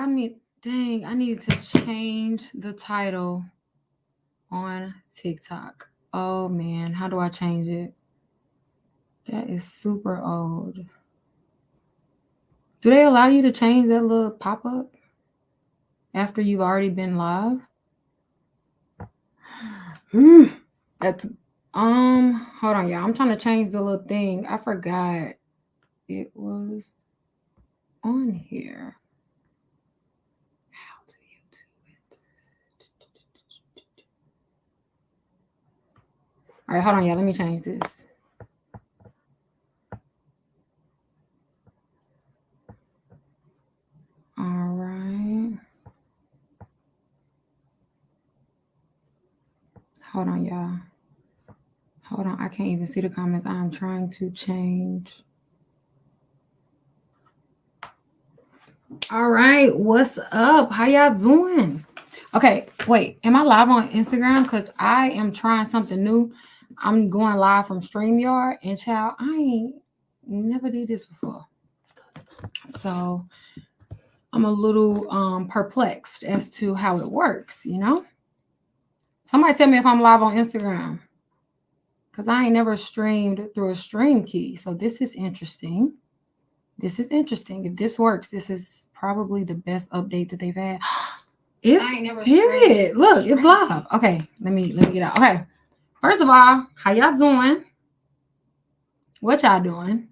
I need to change the title on TikTok. Oh man, how do I change it? That is super old. Do they allow you to change that little pop-up after you've already been live? That's hold on, y'all. I'm trying to change the little thing. I forgot it was on here. How do you do it? All right, hold on, y'all. Let me change this. All right. Hold on, y'all. Hold on. I can't even see the comments. I'm trying to change. All right. What's up? How y'all doing? Okay. Wait. Am I live on Instagram? Because I am trying something new. I'm going live from StreamYard. And child, I ain't never did this before. So I'm a little perplexed as to how it works, you know? Somebody tell me if I'm live on Instagram. Because I ain't never streamed through a stream key. So this is interesting. This is interesting. If this works, this is probably the best update that they've had. It's period. Look, it's live. Okay, let me get out. Okay. First of all, how y'all doing? What y'all doing?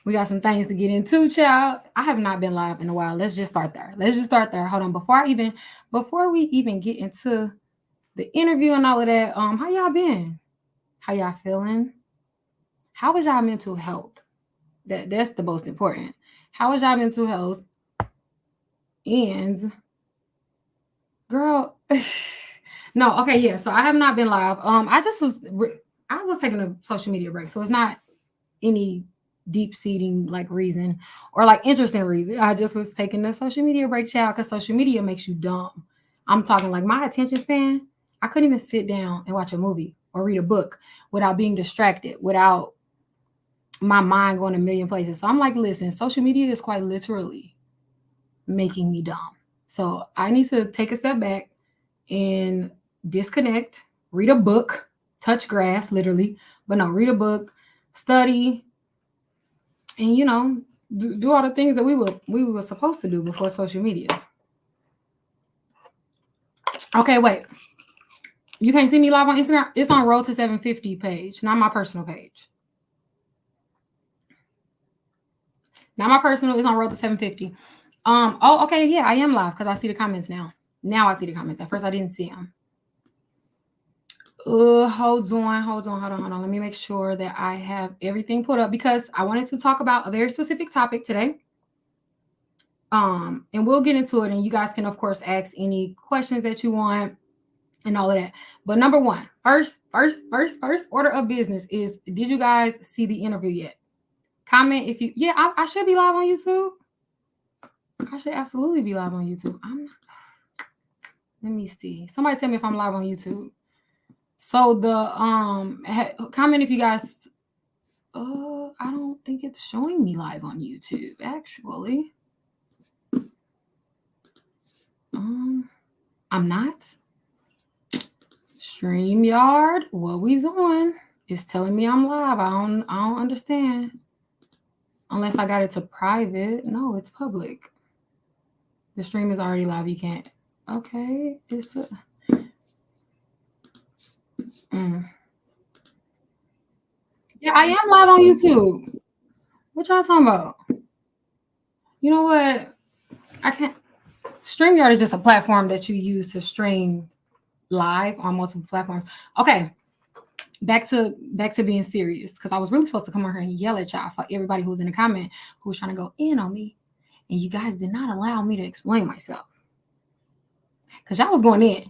We got some things to get into, child. I have not been live in a while. Let's just start there. Hold on. Before we even get into the interview and all of that, how y'all been? How y'all feeling? How is y'all mental health? That's the most important. How is y'all mental health? And girl, no, okay, yeah. So I have not been live. I was taking a social media break, so it's not any deep seating like reason or like interesting reason. I just was taking a social media break, child, because social media makes you dumb. I'm talking like my attention span. I couldn't even sit down and watch a movie or read a book without being distracted, without my mind going a million places. So I'm like, listen, social media is quite literally making me dumb. So I need to take a step back and disconnect, read a book, touch grass, literally, but no, read a book, study, and do all the things that we were supposed to do before social media. Okay, wait. You can't see me live on Instagram? It's on Road to 750 page, not my personal page. Now my personal is on Road to 750. Oh, okay, yeah, I am live because I see the comments now. Now I see the comments. At first I didn't see them. Hold on. Let me make sure that I have everything put up because I wanted to talk about a very specific topic today. And we'll get into it, and you guys can of course ask any questions that you want and all of that. But number one, first order of business is, did you guys see the interview yet? Comment if you, I should be live on YouTube. I should absolutely be live on YouTube. Let me see. Somebody tell me if I'm live on YouTube. So the comment if you guys, I don't think it's showing me live on YouTube actually. I'm not. StreamYard, what we doing? It's telling me I'm live. I don't understand. Unless I got it to private. No, it's public. The stream is already live. You can't. Okay. It's a... Yeah, I am live on YouTube. What y'all talking about? You know what? I can't. StreamYard is just a platform that you use to stream live on multiple platforms. Okay. Back to being serious, because I was really supposed to come on here and yell at y'all for everybody who's in the comment who was trying to go in on me, and you guys did not allow me to explain myself because y'all was going in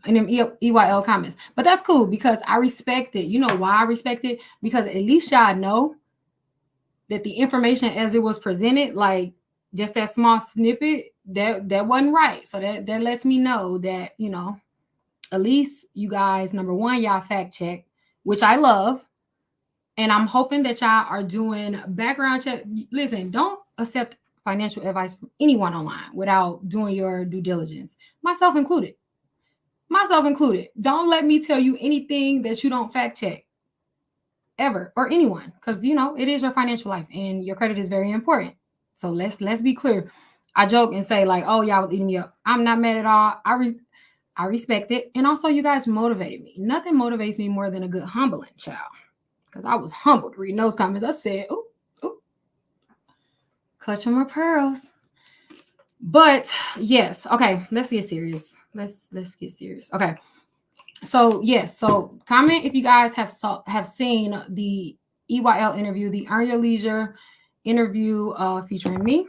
them EYL comments. But that's cool because I respect it. You know why I respect it? Because at least y'all know that the information as it was presented, like just that small snippet, that wasn't right. So that lets me know that, at least you guys, number one, y'all fact check, which I love. And I'm hoping that y'all are doing background check. Listen, don't accept financial advice from anyone online without doing your due diligence, myself included. Myself included. Don't let me tell you anything that you don't fact check ever, or anyone, because it is your financial life and your credit is very important. So let's be clear. I joke and say like, oh, y'all was eating me up. I'm not mad at all. I respect it. And also you guys motivated me. Nothing motivates me more than a good humbling, child. Because I was humbled reading those comments. I said, ooh, clutching my pearls. But yes, okay, let's get serious. Let's get serious. Okay. So yes, so comment if you guys have seen the EYL interview, the Earn Your Leisure interview featuring me.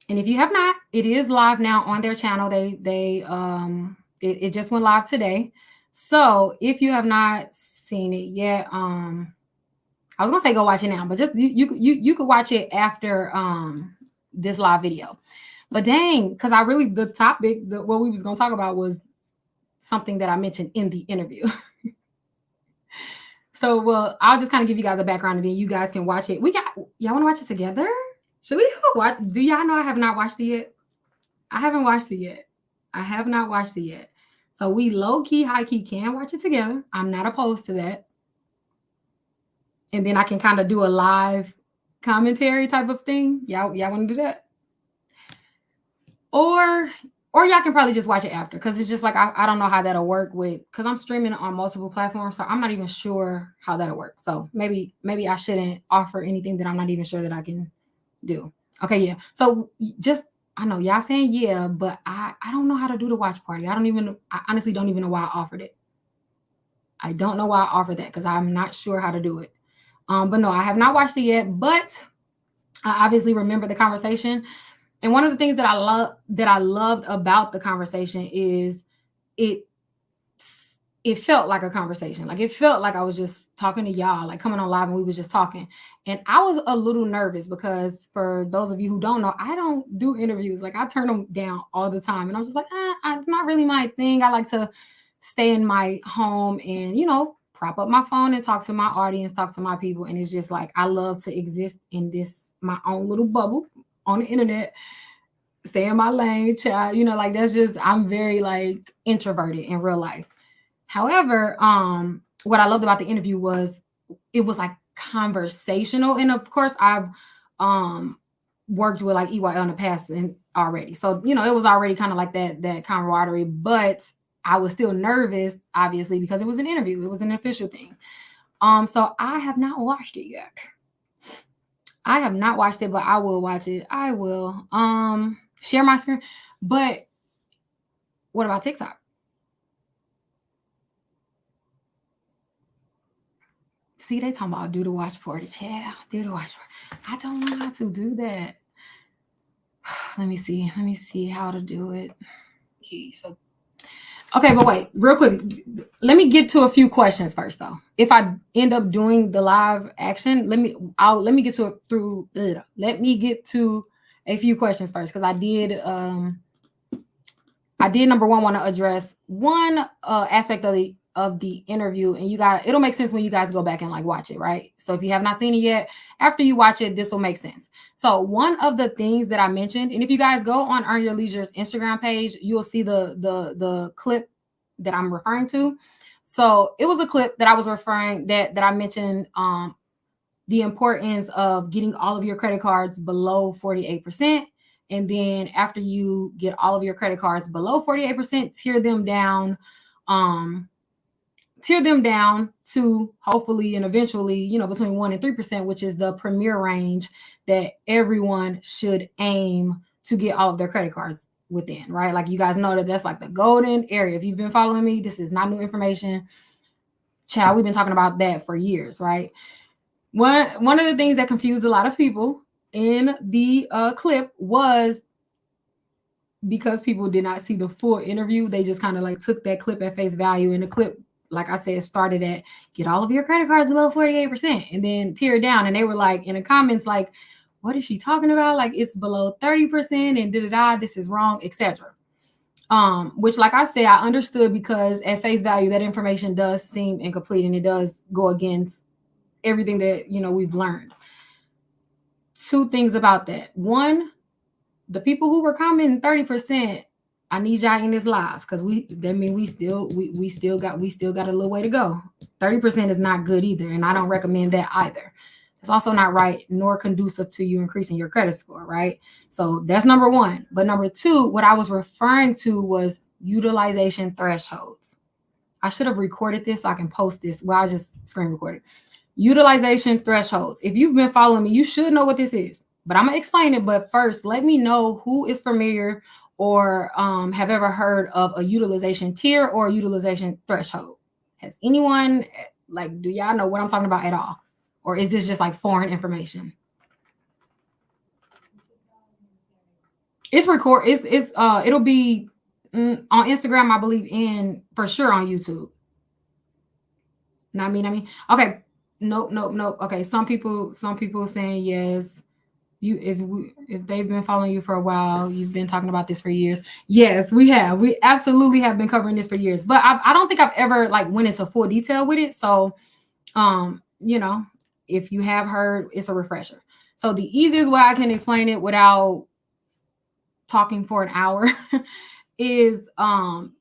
And if you have not, it is live now on their channel. It just went live today. So if you have not seen it yet, I was gonna say go watch it now, but just you could watch it after this live video. But dang, because the topic what we was gonna talk about was something that I mentioned in the interview. So well, I'll just kind of give you guys a background and then you guys can watch it. Y'all want to watch it together? Should we watch? Do y'all know I have not watched it yet? I haven't watched it yet. I have not watched it yet. So we low-key, high-key can watch it together. I'm not opposed to that. And then I can kind of do a live commentary type of thing. Y'all want to do that? Or y'all can probably just watch it after, because it's just like I don't know how that'll work because I'm streaming it on multiple platforms, so I'm not even sure how that'll work. So maybe I shouldn't offer anything that I'm not even sure that I can do. Okay, yeah. So I know y'all saying yeah, but I don't know how to do the watch party. I honestly don't even know why I offered it. I don't know why I offered that because I'm not sure how to do it. But no, I have not watched it yet, but I obviously remember the conversation. And one of the things that I loved about the conversation is it felt like a conversation. Like it felt like I was just talking to y'all, like coming on live and we was just talking. And I was a little nervous because for those of you who don't know, I don't do interviews. Like I turn them down all the time. And I'm just like, it's not really my thing. I like to stay in my home and, prop up my phone and talk to my audience, talk to my people. And it's just like, I love to exist in my own little bubble on the internet, stay in my lane, child. Like that's just, I'm very like introverted in real life. However, what I loved about the interview was it was like conversational. And of course I've worked with like EYL in the past and already. So, it was already kind of like that camaraderie, but I was still nervous, obviously, because it was an interview. It was an official thing. So I have not watched it yet. I have not watched it, but I will watch it. I will share my screen. But what about TikTok? See, they talking about do the watch party. Yeah, do the watch party. I don't know how to do that. Let me see how to do it. Okay, but wait, real quick. Let me get to a few questions first, though. If I end up doing the live action, let me get to a few questions first, because I did number one want to address one aspect of the interview, and it'll make sense when you guys go back and like watch it, right? So if you have not seen it yet, after you watch it, this will make sense. So one of the things that I mentioned, and if you guys go on Earn Your Leisure's Instagram page, you'll see the clip that I'm referring to. So it was a clip that I was referring that I mentioned the importance of getting all of your credit cards below 48%. And then after you get all of your credit cards below 48%, tier them down to hopefully and eventually, between 1% and 3%, which is the premier range that everyone should aim to get all of their credit cards within, right? Like you guys know that's like the golden area. If you've been following me, this is not new information. Child, we've been talking about that for years, right? One of the things that confused a lot of people in the clip was because people did not see the full interview, they just kind of like took that clip at face value. And the clip, like I said, started at get all of your credit cards below 48% and then tear down. And they were like in the comments, like, what is she talking about? Like it's below 30% and da-da-da, this is wrong, etc. Which, like I said, I understood because at face value, that information does seem incomplete and it does go against everything that, we've learned. two things about that. One, the people who were commenting 30%, I need y'all in this live because that mean we still got a little way to go. 30% is not good either, and I don't recommend that either. It's also not right nor conducive to you increasing your credit score, right? So that's number one. But number two, what I was referring to was utilization thresholds. I should have recorded this so I can post this. Well, I just screen recorded. Utilization thresholds. If you've been following me, you should know what this is. But I'm gonna explain it. But first, let me know who is familiar or have ever heard of a utilization tier or a utilization threshold. Has anyone, like, do y'all know what I'm talking about at all? Or is this just like foreign information? It's it'll be on Instagram, I believe, and for sure on YouTube. Not me. Okay. Nope. Okay. Some people saying yes. If they've been following you for a while, you've been talking about this for years. Yes, we have. We absolutely have been covering this for years. But I don't think I've ever like went into full detail with it. So, if you have heard, it's a refresher. So the easiest way I can explain it without talking for an hour is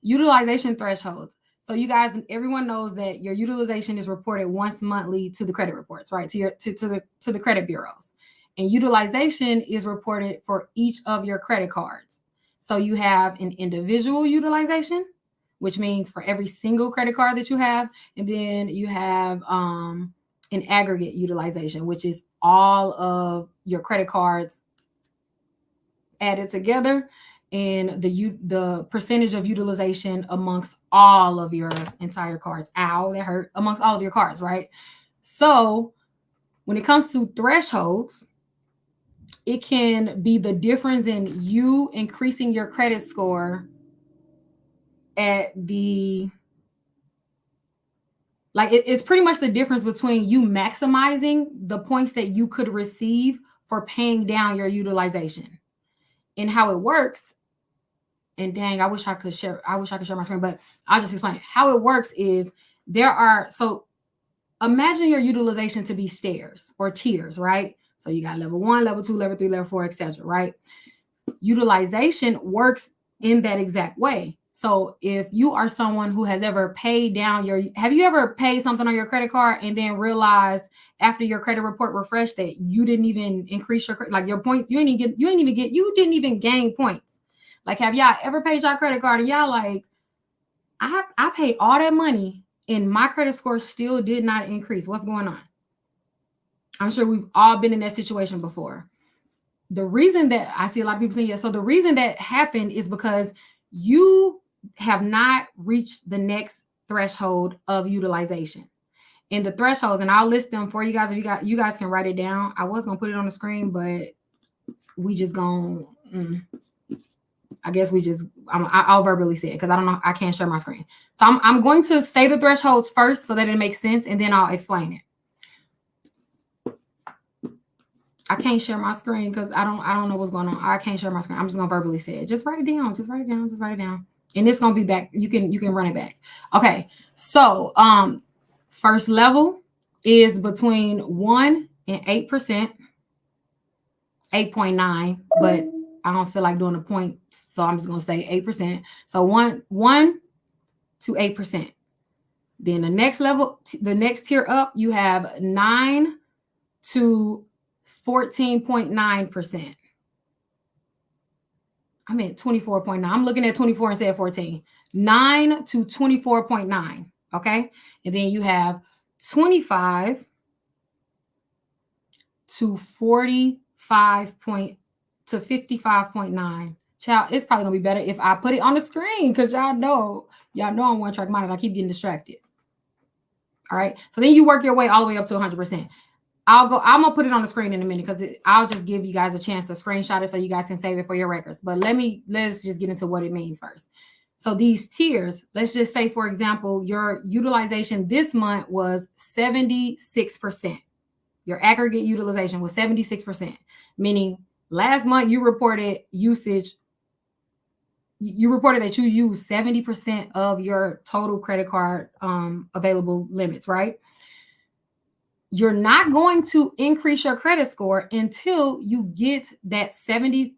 utilization thresholds. So you guys, everyone knows that your utilization is reported once monthly to the credit reports, right? To the credit bureaus. And utilization is reported for each of your credit cards. So you have an individual utilization, which means for every single credit card that you have, and then you have an aggregate utilization, which is all of your credit cards added together, and the percentage of utilization amongst all of your entire cards. Ow, that hurt. Amongst all of your cards, right? So when it comes to thresholds, it can be the difference in you increasing your credit score at the, like, it's pretty much the difference between you maximizing the points that you could receive for paying down your utilization. And how it works, and dang, I wish I could share my screen, but I'll just explain it. How it works is so imagine your utilization to be stairs or tiers, right? So you got level 1, level 2, level 3, level 4, etc., right? Utilization works in that exact way. So if you are someone who has ever paid down have you ever paid something on your credit card and then realized after your credit report refreshed that you didn't even increase your points? You didn't even gain points. Like, have y'all ever paid your credit card and y'all like, I paid all that money and my credit score still did not increase? What's going on? I'm sure we've all been in that situation before. The reason that I see a lot of people saying yes, so the reason that happened is because you have not reached the next threshold of utilization. And the thresholds, and I'll list them for you guys. If you guys can write it down. I was gonna put it on the screen, but we just gonna. I guess I'll verbally say it because I don't know. I can't share my screen. So I'm going to say the thresholds first so that it makes sense, and then I'll explain it. I can't share my screen because I don't know what's going on. I can't share my screen. I'm just gonna verbally say it. Just write it down. Just write it down. And it's gonna be back. You can run it back. Okay. So first level is between 1% and 8%. 8.9, but I don't feel like doing a point, so I'm just gonna say 8%. So 1 to 8%. Then the next level, the next tier up, you have 9 to 14.9%. I meant 24.9. I'm looking at 24 and said 14. 9 to 24.9. Okay. And then you have 25 to 55.9. Child, it's probably gonna be better if I put it on the screen because y'all know I'm one track minded. I keep getting distracted. All right. So then you work your way all the way up to 100%. I'm gonna put it on the screen in a minute because I'll just give you guys a chance to screenshot it so you guys can save it for your records. But let's just get into what it means first. So these tiers, let's just say, for example, your utilization this month was 76%. Your aggregate utilization was 76%, meaning last month you reported usage. You reported that you used 70% of your total credit card available limits, right? you're not going to increase your credit score until you get that 76%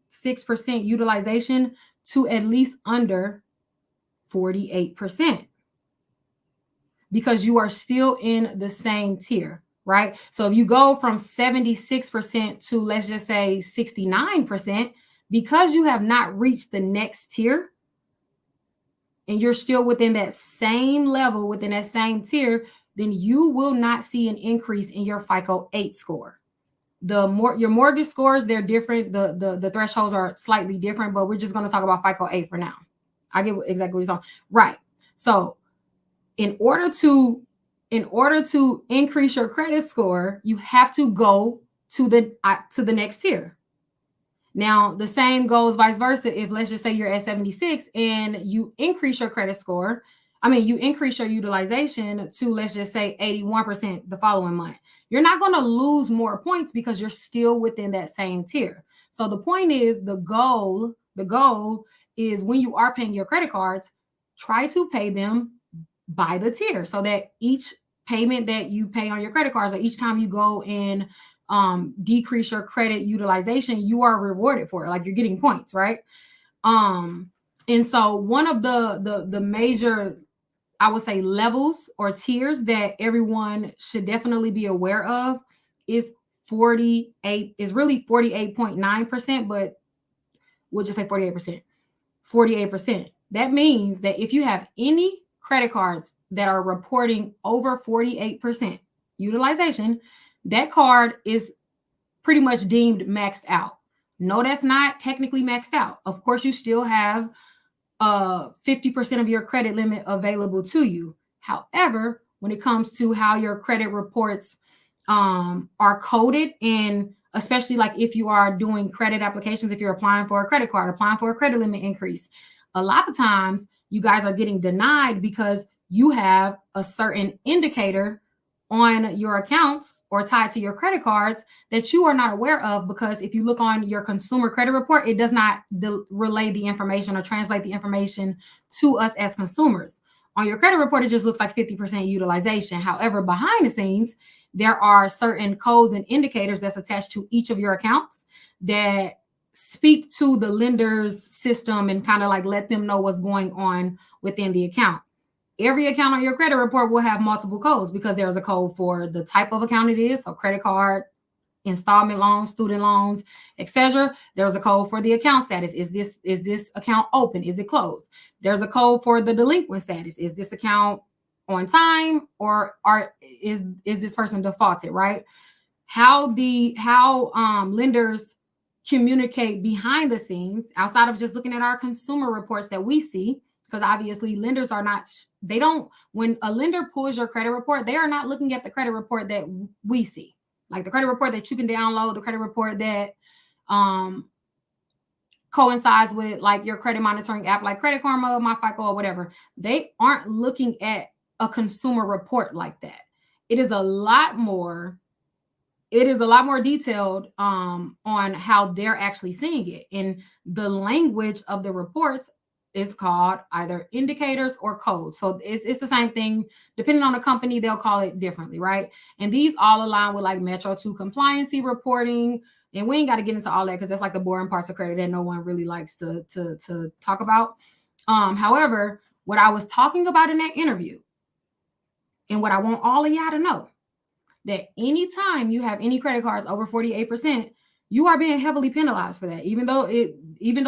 utilization to at least under 48%, because you are still in the same tier, right? So if you go from 76% to, let's just say, 69%, because you have not reached the next tier and you're still within that same level, within that same tier, then you will not see an increase in your FICO 8 score. Your mortgage scores, they're different. The thresholds are slightly different, but we're just going to talk about FICO 8 for now. I get exactly what he's talking. Right. So in order to increase your credit score, you have to go to the next tier. Now, the same goes vice versa. If, let's just say, you're at 76 and you increase your credit score, you increase your utilization to, let's just say, 81% the following month, you're not going to lose more points because you're still within that same tier. So the point is, the goal is, when you are paying your credit cards, try to pay them by the tier, so that each payment that you pay on your credit cards, or each time you go and decrease your credit utilization, you are rewarded for it. Like, you're getting points, right? And so one of the major, I would say, levels or tiers that everyone should definitely be aware of is 48.9%, but we'll just say 48%. 48%. That means that if you have any credit cards that are reporting over 48% utilization, that card is pretty much deemed maxed out. No, that's not technically maxed out. Of course, you still have 50% of your credit limit available to you. However, when it comes to how your credit reports are coded, and especially like if you are doing credit applications, if you're applying for a credit card, applying for a credit limit increase, a lot of times you guys are getting denied because you have a certain indicator on your accounts or tied to your credit cards that you are not aware of, because if you look on your consumer credit report, it does not relay the information or translate the information to us as consumers. On your credit report, it just looks like 50% utilization. However, behind the scenes, there are certain codes and indicators that's attached to each of your accounts that speak to the lender's system and kind of like let them know what's going on within the account. Every account on your credit report will have multiple codes, because there's a code for the type of account it is, so credit card, installment loans, student loans, etc. There's a code for the account status. Is this account open? Is it closed? There's a code for the delinquent status. Is this account on time, or is this person defaulted, right? How lenders communicate behind the scenes, outside of just looking at our consumer reports that we see, because obviously lenders are not, when a lender pulls your credit report, they are not looking at the credit report that we see, like the credit report that you can download, the credit report that coincides with like your credit monitoring app, like Credit Karma, My FICO, or whatever. They aren't looking at a consumer report like that. It is a lot more detailed on how they're actually seeing it. And the language of the reports is called either indicators or codes. So it's the same thing. Depending on the company, they'll call it differently, right? And these all align with like Metro 2 compliancy reporting. And we ain't got to get into all that, because that's like the boring parts of credit that no one really likes to talk about. However, what I was talking about in that interview, and what I want all of y'all to know, that anytime you have any credit cards over 48%, you are being heavily penalized for that. Even though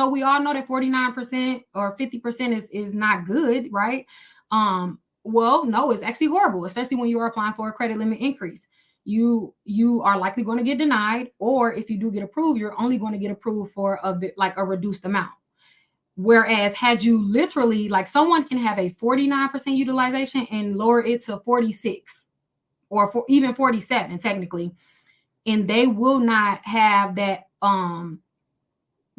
we all know that 49% or 50% is not good, right? Well, no, it's actually horrible, especially when you are applying for a credit limit increase. You are likely going to get denied, or if you do get approved, you're only going to get approved for a reduced amount. Whereas had you literally, like, someone can have a 49% utilization and lower it to 46 or even 47 technically, and they will not have that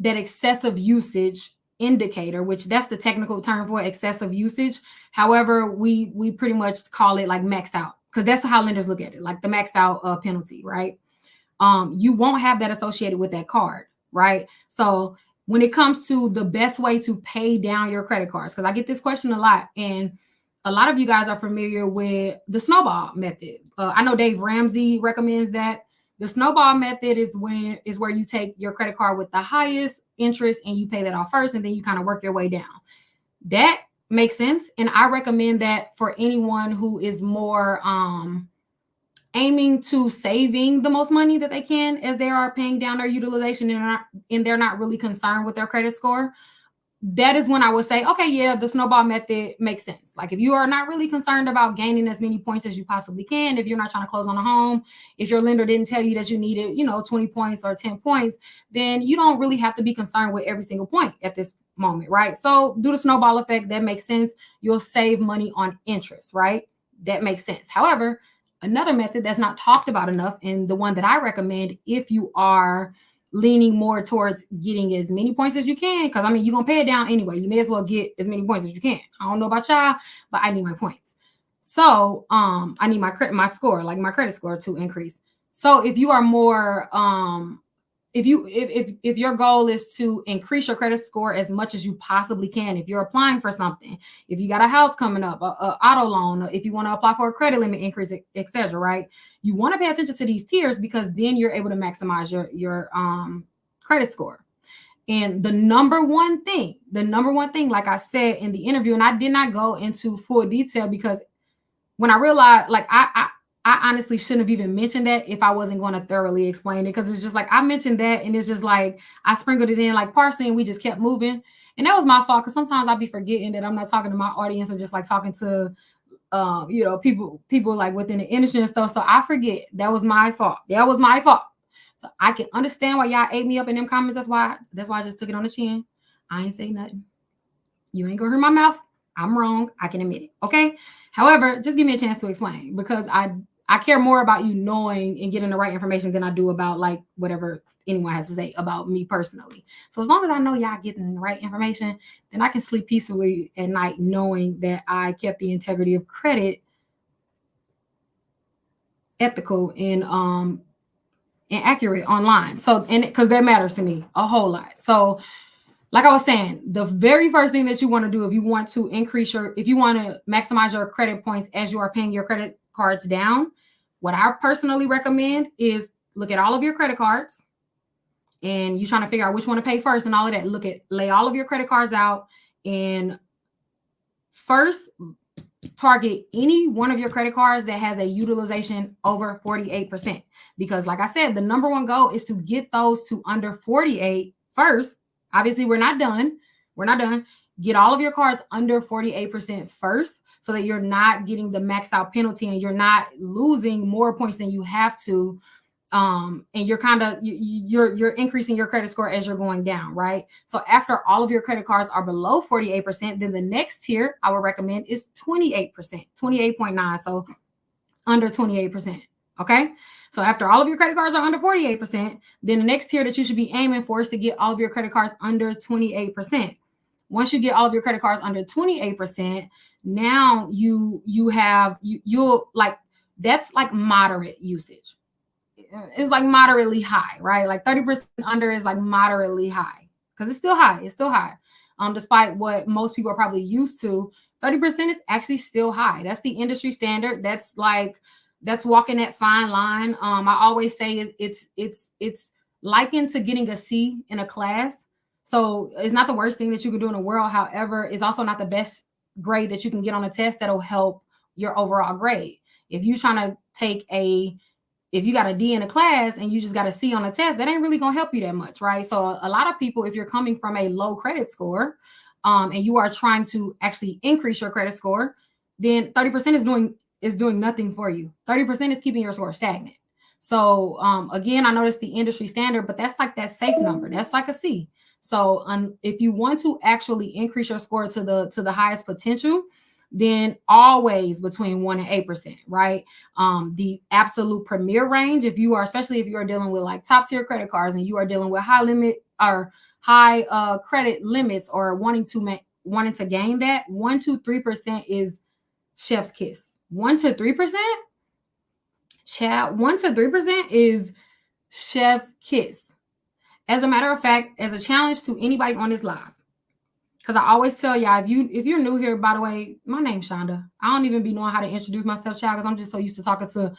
excessive usage indicator, which that's the technical term for excessive usage. However, we pretty much call it like maxed out, because that's how lenders look at it, like the maxed out penalty, right? You won't have that associated with that card, right? So when it comes to the best way to pay down your credit cards, because I get this question a lot, and a lot of you guys are familiar with the Snowball method. I know Dave Ramsey recommends that. The Snowball method is where you take your credit card with the highest interest and you pay that off first, and then you kind of work your way down. That makes sense, and I recommend that for anyone who is more aiming to saving the most money that they can as they are paying down their utilization and they're not really concerned with their credit score. That is when I would say, okay, yeah, the Snowball method makes sense. Like if you are not really concerned about gaining as many points as you possibly can, if you're not trying to close on a home, if your lender didn't tell you that you needed, 20 points or 10 points, then you don't really have to be concerned with every single point at this moment, right? So do the snowball effect. That makes sense. You'll save money on interest, right? That makes sense. However, another method that's not talked about enough, and the one that I recommend if you are leaning more towards getting as many points as you can, because I mean you're gonna pay it down anyway. You may as well get as many points as you can. I don't know about y'all, but I need my points. So I need my score, like my credit score, to increase. So if you are more if your goal is to increase your credit score as much as you possibly can, if you're applying for something, if you got a house coming up, a auto loan, if you want to apply for a credit limit increase, etc., right? You want to pay attention to these tiers because then you're able to maximize your credit score. And the number one thing, like I said in the interview, and I did not go into full detail because when I realized, like I honestly shouldn't have even mentioned that if I wasn't going to thoroughly explain it, because it's just like I mentioned that and it's just like I sprinkled it in like parsley and we just kept moving. And that was my fault, because sometimes I'll be forgetting that I'm not talking to my audience and just like talking to people like within the industry and stuff. So I forget. That was my fault. So I can understand why y'all ate me up in them comments. That's why I just took it on the chin. I ain't say nothing. You ain't gonna hurt my mouth. I'm wrong. I can admit it. Okay. However, just give me a chance to explain, because I care more about you knowing and getting the right information than I do about like whatever anyone has to say about me personally. So as long as I know y'all getting the right information, then I can sleep peacefully at night knowing that I kept the integrity of credit ethical and accurate online. So, and because that matters to me a whole lot. So like I was saying, the very first thing that you want to do if you want to maximize your credit points as you are paying your credit cards down, what I personally recommend is look at all of your credit cards and you're trying to figure out which one to pay first and all of that. Lay all of your credit cards out and first target any one of your credit cards that has a utilization over 48%. Because like I said, the number one goal is to get those to under 48 first. Obviously, we're not done. Get all of your cards under 48% first so that you're not getting the maxed out penalty and you're not losing more points than you have to. And you're increasing your credit score as you're going down, right? So after all of your credit cards are below 48%, then the next tier I would recommend is 28%, 28.9. So under 28%. Okay. So after all of your credit cards are under 48%, then the next tier that you should be aiming for is to get all of your credit cards under 28%. Once you get all of your credit cards under 28%, now you'll like, that's like moderate usage. It's like moderately high, right? Like 30% under is like moderately high because it's still high. Despite what most people are probably used to, 30% is actually still high. That's the industry standard. That's walking that fine line. I always say it's likened to getting a C in a class. So it's not the worst thing that you can do in the world. However, it's also not the best grade that you can get on a test that'll help your overall grade. If you got a D in a class and you just got a C on a test, that ain't really going to help you that much, right? So a lot of people, if you're coming from a low credit score and you are trying to actually increase your credit score, then 30% is doing nothing for you. 30% is keeping your score stagnant. So again, I know it's the industry standard, but that's like that safe number. That's like a C. So if you want to actually increase your score to the highest potential, then always between 1% and 8%, right? The absolute premier range, especially if you are dealing with like top tier credit cards and you are dealing with high limit or high credit limits or wanting to gain that, 1% to 3% is chef's kiss. 1% to 3%, chat. 1% to 3% is chef's kiss. As a matter of fact, as a challenge to anybody on this live, because I always tell y'all, if you're new here, by the way, my name's Shonda. I don't even be knowing how to introduce myself, child, because I'm just so used to talking to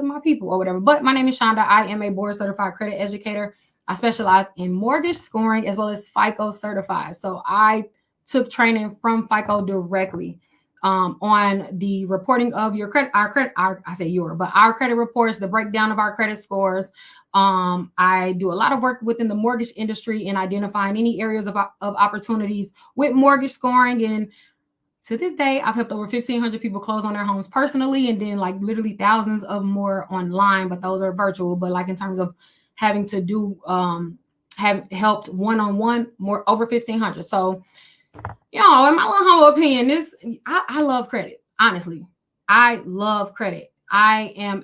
my people or whatever. But my name is Shonda. I am a board certified credit educator. I specialize in mortgage scoring as well as FICO certified. So I took training from FICO directly on the reporting of your credit, our credit reports, the breakdown of our credit scores. I do a lot of work within the mortgage industry in identifying any areas of opportunities with mortgage scoring. And to this day, I've helped over 1,500 people close on their homes personally, and then like literally thousands of more online, but those are virtual. But like in terms of having to do, have helped one-on-one more over 1,500. So, in my little humble opinion, I love credit. Honestly, I love credit. I am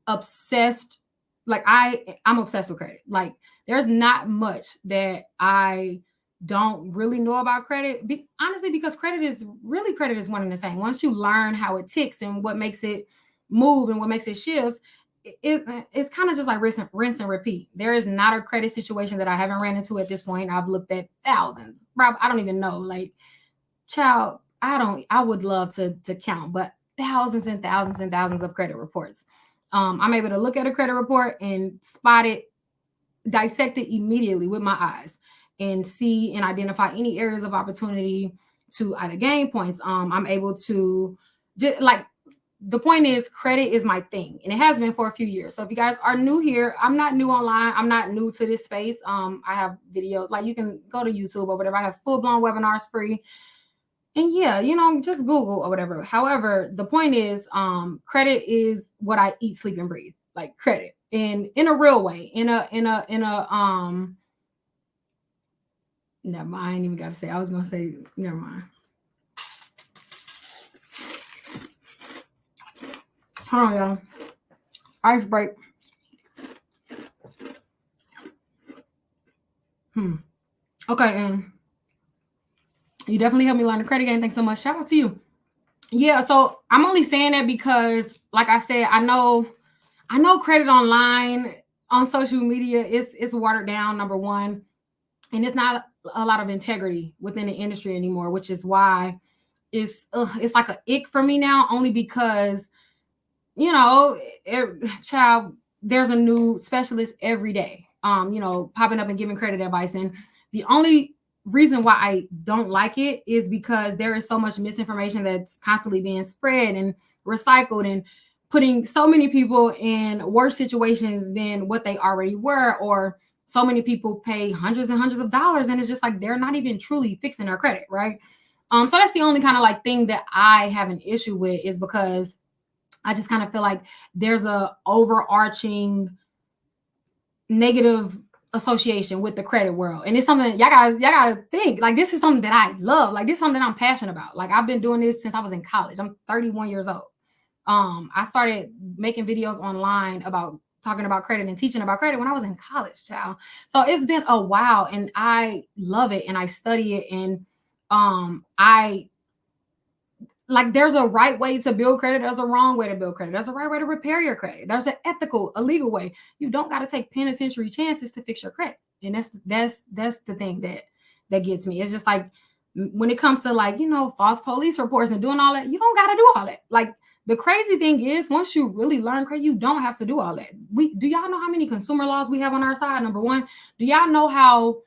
obsessed. Like I'm obsessed with credit. Like there's not much that I don't really know about credit. Honestly, because credit is one and the same. Once you learn how it ticks and what makes it move and what makes it shifts, it's kind of just like rinse and repeat. There is not a credit situation that I haven't ran into at this point. I've looked at thousands. I don't even know. Like, child, I would love to count, but thousands and thousands and thousands of credit reports. I'm able to look at a credit report and spot it, dissect it immediately with my eyes and see and identify any areas of opportunity to either gain points. I'm able to just like, the point is credit is my thing, and it has been for a few years. So if you guys are new here, I'm not new online. I'm not new to this space. I have videos, like you can go to YouTube or whatever. I have full-blown webinars free. And yeah, just Google or whatever. However, the point is, credit is what I eat, sleep, and breathe. Like credit in a real way, never mind. I ain't even got to say. I was gonna say, never mind. Hold on, y'all. Ice break. Okay, and you definitely helped me learn the credit game. Thanks so much. Shout out to you. Yeah, so I'm only saying that because, like I said, I know credit online on social media is watered down, number one, and it's not a lot of integrity within the industry anymore, which is why it's like a ick for me now, only because child, there's a new specialist every day, popping up and giving credit advice. And the only reason why I don't like it is because there is so much misinformation that's constantly being spread and recycled and putting so many people in worse situations than what they already were, or so many people pay hundreds and hundreds of dollars, and it's just like they're not even truly fixing their credit, right? So that's the only kind of like thing that I have an issue with, is because I just kind of feel like there's a overarching negative association with the credit world. And it's something y'all gotta think, like, this is something that I love. Like, this is something I'm passionate about. Like, I've been doing this since I was in college. I'm 31 years old. I started making videos online about talking about credit and teaching about credit when I was in college, child. So it's been a while, and I love it, and I study it, and there's a right way to build credit. There's a wrong way to build credit. There's a right way to repair your credit. There's an ethical, a legal way. You don't got to take penitentiary chances to fix your credit. And that's the thing that gets me. It's just like, when it comes to false police reports and doing all that, you don't got to do all that. Like, the crazy thing is, once you really learn credit, you don't have to do all that. Do y'all know how many consumer laws we have on our side? Number one, do y'all know how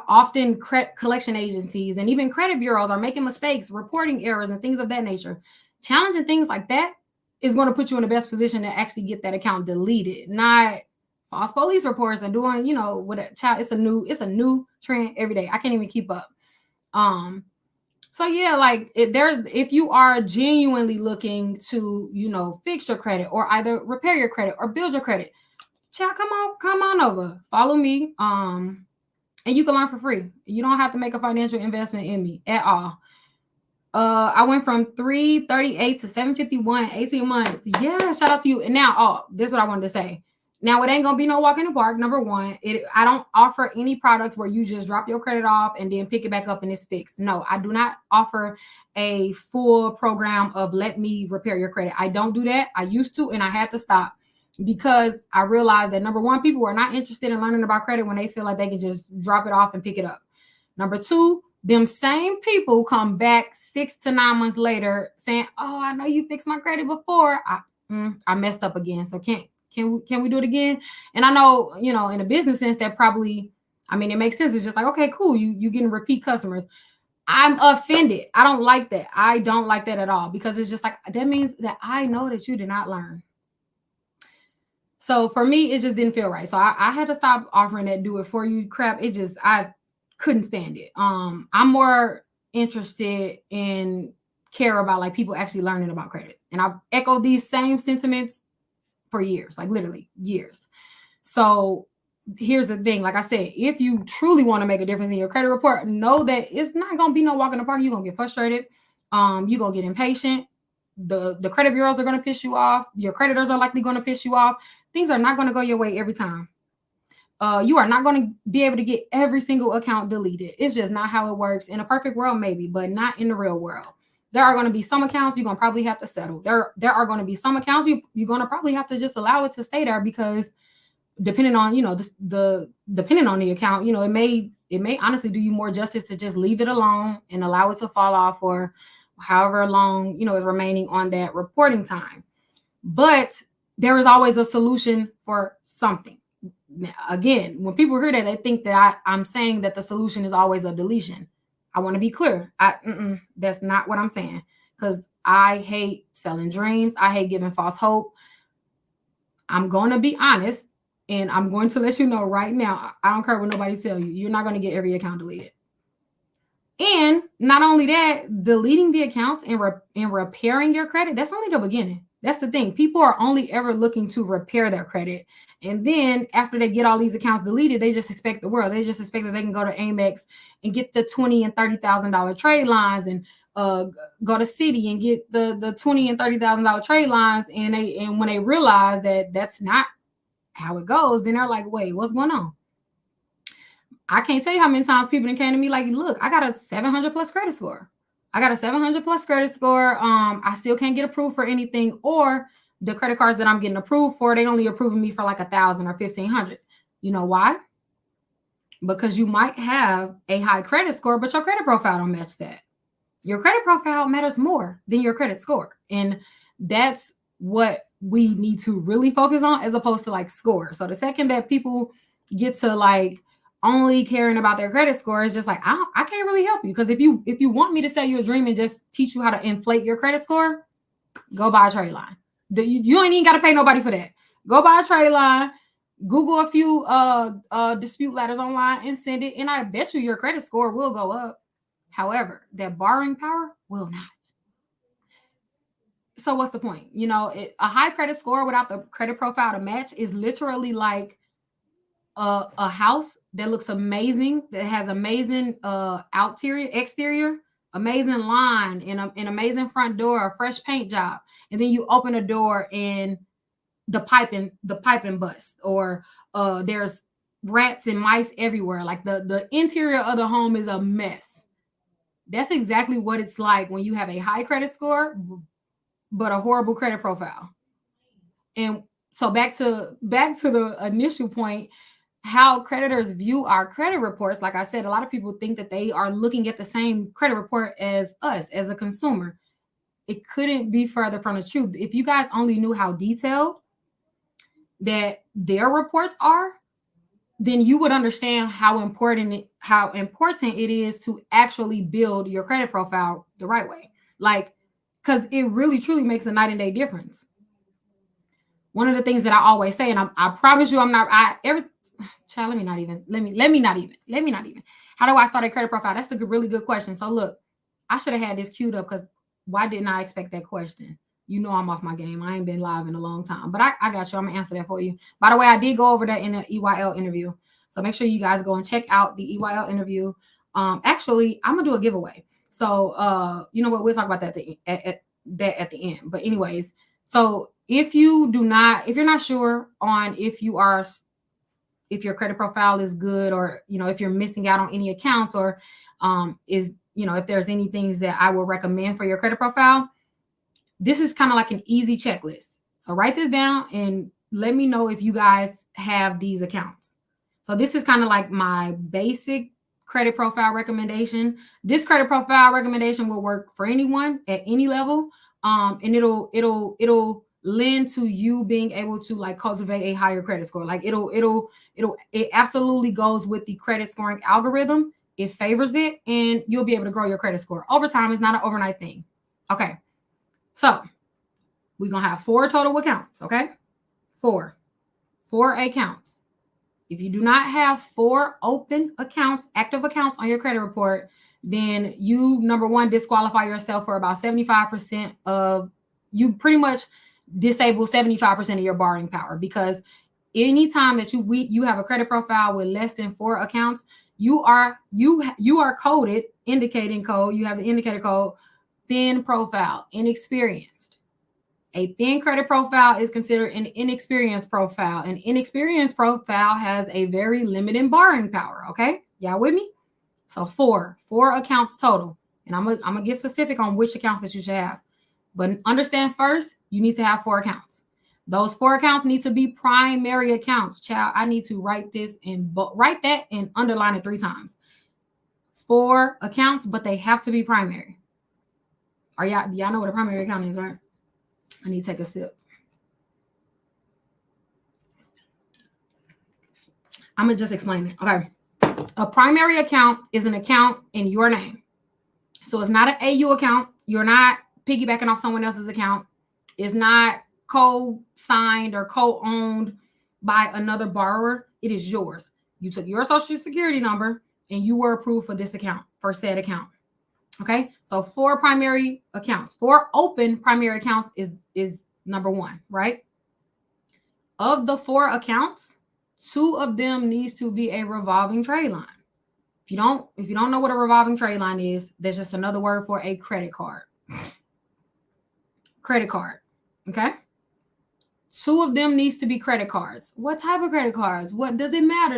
often collection agencies and even credit bureaus are making mistakes, reporting errors and things of that nature? Challenging things like that is going to put you in the best position to actually get that account deleted, not false police reports and doing, it's a new trend every day. I can't even keep up. So yeah, if you are genuinely looking to, fix your credit or either repair your credit or build your credit, child, come on over, follow me. And you can learn for free. You don't have to make a financial investment in me at all. I went from 338 to 751, 18 months. Yeah, shout out to you. And now, this is what I wanted to say. Now, it ain't gonna be no walk in the park. Number one, I don't offer any products where you just drop your credit off and then pick it back up and it's fixed. No, I do not offer a full program of let me repair your credit. I don't do that. I used to, and I had to stop, because I realized that, number one, people are not interested in learning about credit when they feel like they can just drop it off and pick it up. Number two, them same people come back 6 to 9 months later saying, "Oh, I know you fixed my credit before. I messed up again. So can we do it again?" And I know, in a business sense, that probably, I mean, it makes sense. It's just like, okay, cool. You getting repeat customers. I'm offended. I don't like that. I don't like that at all, because it's just like, that means that I know that you did not learn. So for me, it just didn't feel right. So I had to stop offering that do it for you crap. I couldn't stand it. I'm more interested in care about like people actually learning about credit. And I've echoed these same sentiments for years, like literally years. So here's the thing. Like I said, if you truly want to make a difference in your credit report, know that it's not going to be no walk in the park. You're going to get frustrated. You're going to get impatient. The credit bureaus are going to piss you off. Your creditors are likely going to piss you off. Things are not going to go your way every time. You are not going to be able to get every single account deleted. It's just not how it works. In a perfect world, maybe, but not in the real world. There are going to be some accounts you're going to probably have to settle. There are going to be some accounts you're going to probably have to just allow it to stay there, because depending on, depending on the account, it may honestly do you more justice to just leave it alone and allow it to fall off for however long, is remaining on that reporting time. But there is always a solution for something. Now, again, when people hear that, they think that I'm saying that the solution is always a deletion. I want to be clear. That's not what I'm saying, because I hate selling dreams. I hate giving false hope. I'm going to be honest, and I'm going to let you know right now, I don't care what nobody tell you, you're not going to get every account deleted. And not only that, deleting the accounts and repairing your credit, that's only the beginning. That's the thing. People are only ever looking to repair their credit. And then after they get all these accounts deleted, they just expect the world. They just expect that they can go to Amex and get the $20,000 and $30,000 trade lines, and go to Citi and get the $20,000 and $30,000 trade lines. And when they realize that that's not how it goes, then they're like, wait, what's going on? I can't tell you how many times people came to me like, look, I got a 700 plus credit score. I still can't get approved for anything, or the credit cards that I'm getting approved for, they only approving me for like 1,000 or 1,500. You know why? Because you might have a high credit score, but your credit profile don't match that. Your credit profile matters more than your credit score. And that's what we need to really focus on, as opposed to like score. So the second that people get to like only caring about their credit score, is just like, I can't really help you. Because if you want me to sell you a dream and just teach you how to inflate your credit score, go buy a trade line. You ain't even got to pay nobody for that. Go buy a trade line, Google a few dispute letters online and send it, and I bet you your credit score will go up. However, that borrowing power will not. So what's the point? A high credit score without the credit profile to match is literally like a house that looks amazing, that has amazing exterior, amazing line, and an amazing front door, a fresh paint job, and then you open a door and the piping bust, or there's rats and mice everywhere. Like the interior of the home is a mess. That's exactly what it's like when you have a high credit score but a horrible credit profile. And so back to the initial point, how creditors view our credit reports. Like I said, a lot of people think that they are looking at the same credit report as us, as a consumer. It couldn't be further from the truth. If you guys only knew how detailed that their reports are, then you would understand how important it is to actually build your credit profile the right way. Like, because it really truly makes a night and day difference. One of the things that I always say, and I promise you, let me not even. How do I start a credit profile? That's a really good question. So look, I should have had this queued up, because why didn't I expect that question? I'm off my game. I ain't been live in a long time, but I got you. I'm gonna answer that for you. By the way, I did go over that in the EYL interview. So make sure you guys go and check out the EYL interview. Actually, I'm gonna do a giveaway. So you know what? We'll talk about that at the end. But anyways, so if you're not sure on if your credit profile is good, or if you're missing out on any accounts, or if there's any things that I will recommend for your credit profile, this is kind of like an easy checklist. So write this down and let me know if you guys have these accounts. So this is kind of like my basic credit profile recommendation. This credit profile recommendation will work for anyone at any level. And it'll lend to you being able to like cultivate a higher credit score. Like it absolutely goes with the credit scoring algorithm. It favors it, and you'll be able to grow your credit score over time. It's not an overnight thing. Okay, so we're gonna have 4 total accounts. Okay, 4 accounts. If you do not have 4 open accounts, active accounts on your credit report, then you, number one, disqualify yourself for about 75% of, you pretty much disable 75% of your borrowing power, because anytime that you have a credit profile with less than 4 accounts, you are coded, indicating code, you have the indicator code, thin profile, inexperienced. A thin credit profile is considered an inexperienced profile. An inexperienced profile has a very limited borrowing power. Okay, y'all with me? So 4 accounts total. And I'm gonna get specific on which accounts that you should have. But understand first, you need to have 4 accounts. Those 4 accounts need to be primary accounts. Child, I need to write that and underline it 3 times. 4 accounts, but they have to be primary. Y'all know what a primary account is, right? I need to take a sip. I'm going to just explain it. Okay. A primary account is an account in your name. So it's not an AU account. You're not piggybacking off someone else's account. It's not co-signed or co-owned by another borrower. It is yours. You took your social security number and you were approved for this account, for said account. Okay, so 4 primary accounts, 4 open primary accounts is number 1, right? Of the 4 accounts, 2 of them needs to be a revolving trade line. If you don't know what a revolving trade line is, that's just another word for a credit card. Credit card, okay? 2 of them needs to be credit cards. What type of credit cards? What does it matter?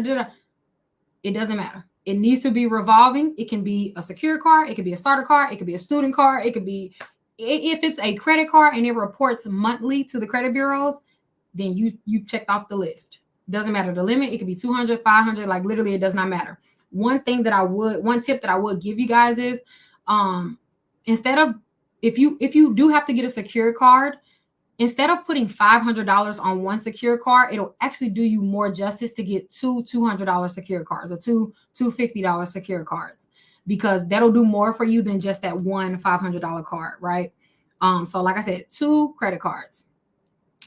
It doesn't matter. It needs to be revolving. It can be a secure card. It could be a starter card. It could be a student card. It could be, if it's a credit card and it reports monthly to the credit bureaus, then you've checked off the list. Doesn't matter the limit. It could be 200, 500, like literally it does not matter. One tip that I would give you guys is, instead of, if you do have to get a secure card, instead of putting $500 on one secure card, it'll actually do you more justice to get 2 $200 secure cards or 2 $50 secure cards, because that'll do more for you than just that one $500 card, right? So like I said, 2 credit cards.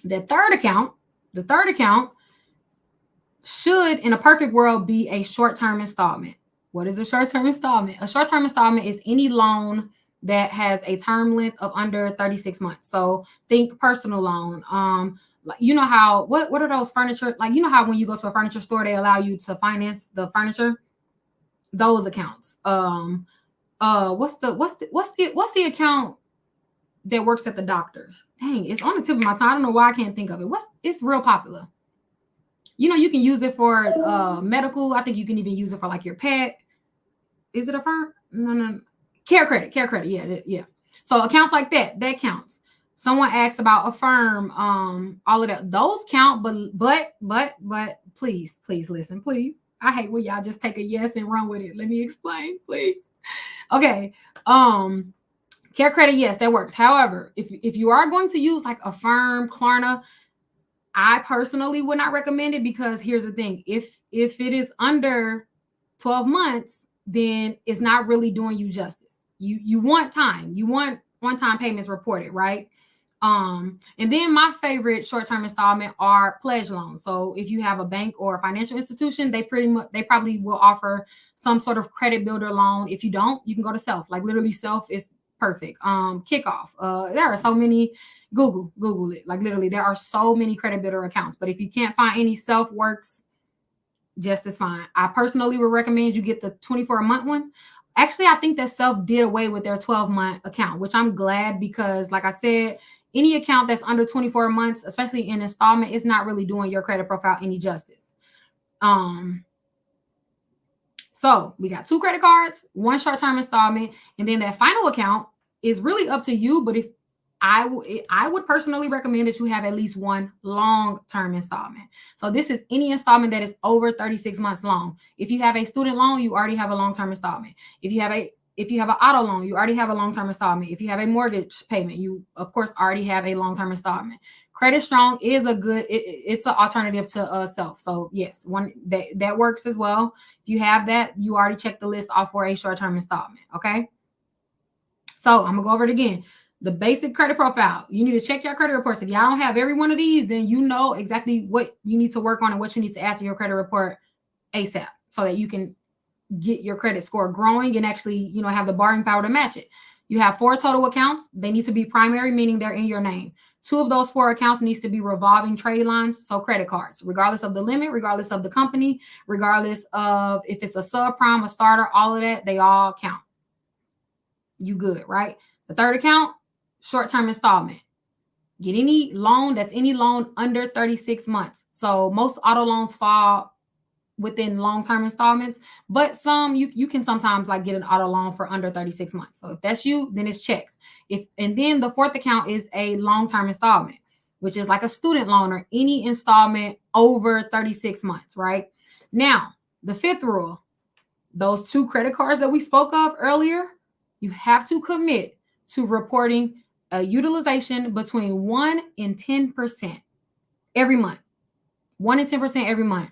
The third account should, in a perfect world, be a short-term installment. What is a short-term installment? A short-term installment is any loan that has a term length of under 36 months. So think personal loan. Like, you know how, what are those furniture? Like, you know how when you go to a furniture store, they allow you to finance the furniture? Those accounts. What's the account that works at the doctor's? Dang, it's on the tip of my tongue. I don't know why I can't think of it. It's real popular. You know, you can use it for medical. I think you can even use it for like your pet. Is it a firm? No. Care credit. Yeah. So accounts like that counts. Someone asked about a firm, all of that. Those count, but please listen, please. I hate when y'all just take a yes and run with it. Let me explain, please. Okay. Care credit, yes, that works. However, if you are going to use like a firm, Klarna, I personally would not recommend it, because here's the thing. If it is under 12 months, then it's not really doing you justice. You want time. You want one-time payments reported, right? And then my favorite short-term installment are pledge loans. So if you have a bank or a financial institution, they probably will offer some sort of credit builder loan. If you don't, you can go to Self. Like literally Self is perfect. Kickoff. There are so many. Google it. Like literally, there are so many credit builder accounts. But if you can't find any, Self works just as fine. I personally would recommend you get the 24-month one. Actually, I think that Self did away with their 12-month account, which I'm glad, because like I said, any account that's under 24 months, especially in installment, is not really doing your credit profile any justice. So we got 2 credit cards, 1 short-term installment, and then that final account is really up to you. But if I would personally recommend that you have at least one long-term installment. So this is any installment that is over 36 months long. If you have a student loan, you already have a long-term installment. If you have an auto loan, you already have a long-term installment. If you have a mortgage payment, you of course already have a long-term installment. Credit Strong is a good, it's an alternative to self. So yes, one that works as well. If you have that, you already checked the list off for a short-term installment. Okay. So I'm gonna go over it again. The basic credit profile. You need to check your credit reports. If y'all don't have every one of these, then you know exactly what you need to work on and what you need to add to your credit report ASAP, so that you can get your credit score growing and actually, have the borrowing power to match it. You have 4 total accounts. They need to be primary, meaning they're in your name. 2 of those 4 accounts needs to be revolving trade lines, so credit cards, regardless of the limit, regardless of the company, regardless of if it's a subprime, a starter, all of that, they all count. You good, right? The 3rd account, short-term installment. Get any loan that's any loan under 36 months. So most auto loans fall within long-term installments, but some you can sometimes like get an auto loan for under 36 months. So if that's you, then it's checked. And then the 4th account is a long-term installment, which is like a student loan or any installment over 36 months, right? Now, the 5th rule, those 2 credit cards that we spoke of earlier, you have to commit to reporting a utilization between 1 and 10% every month. 1 and 10% every month.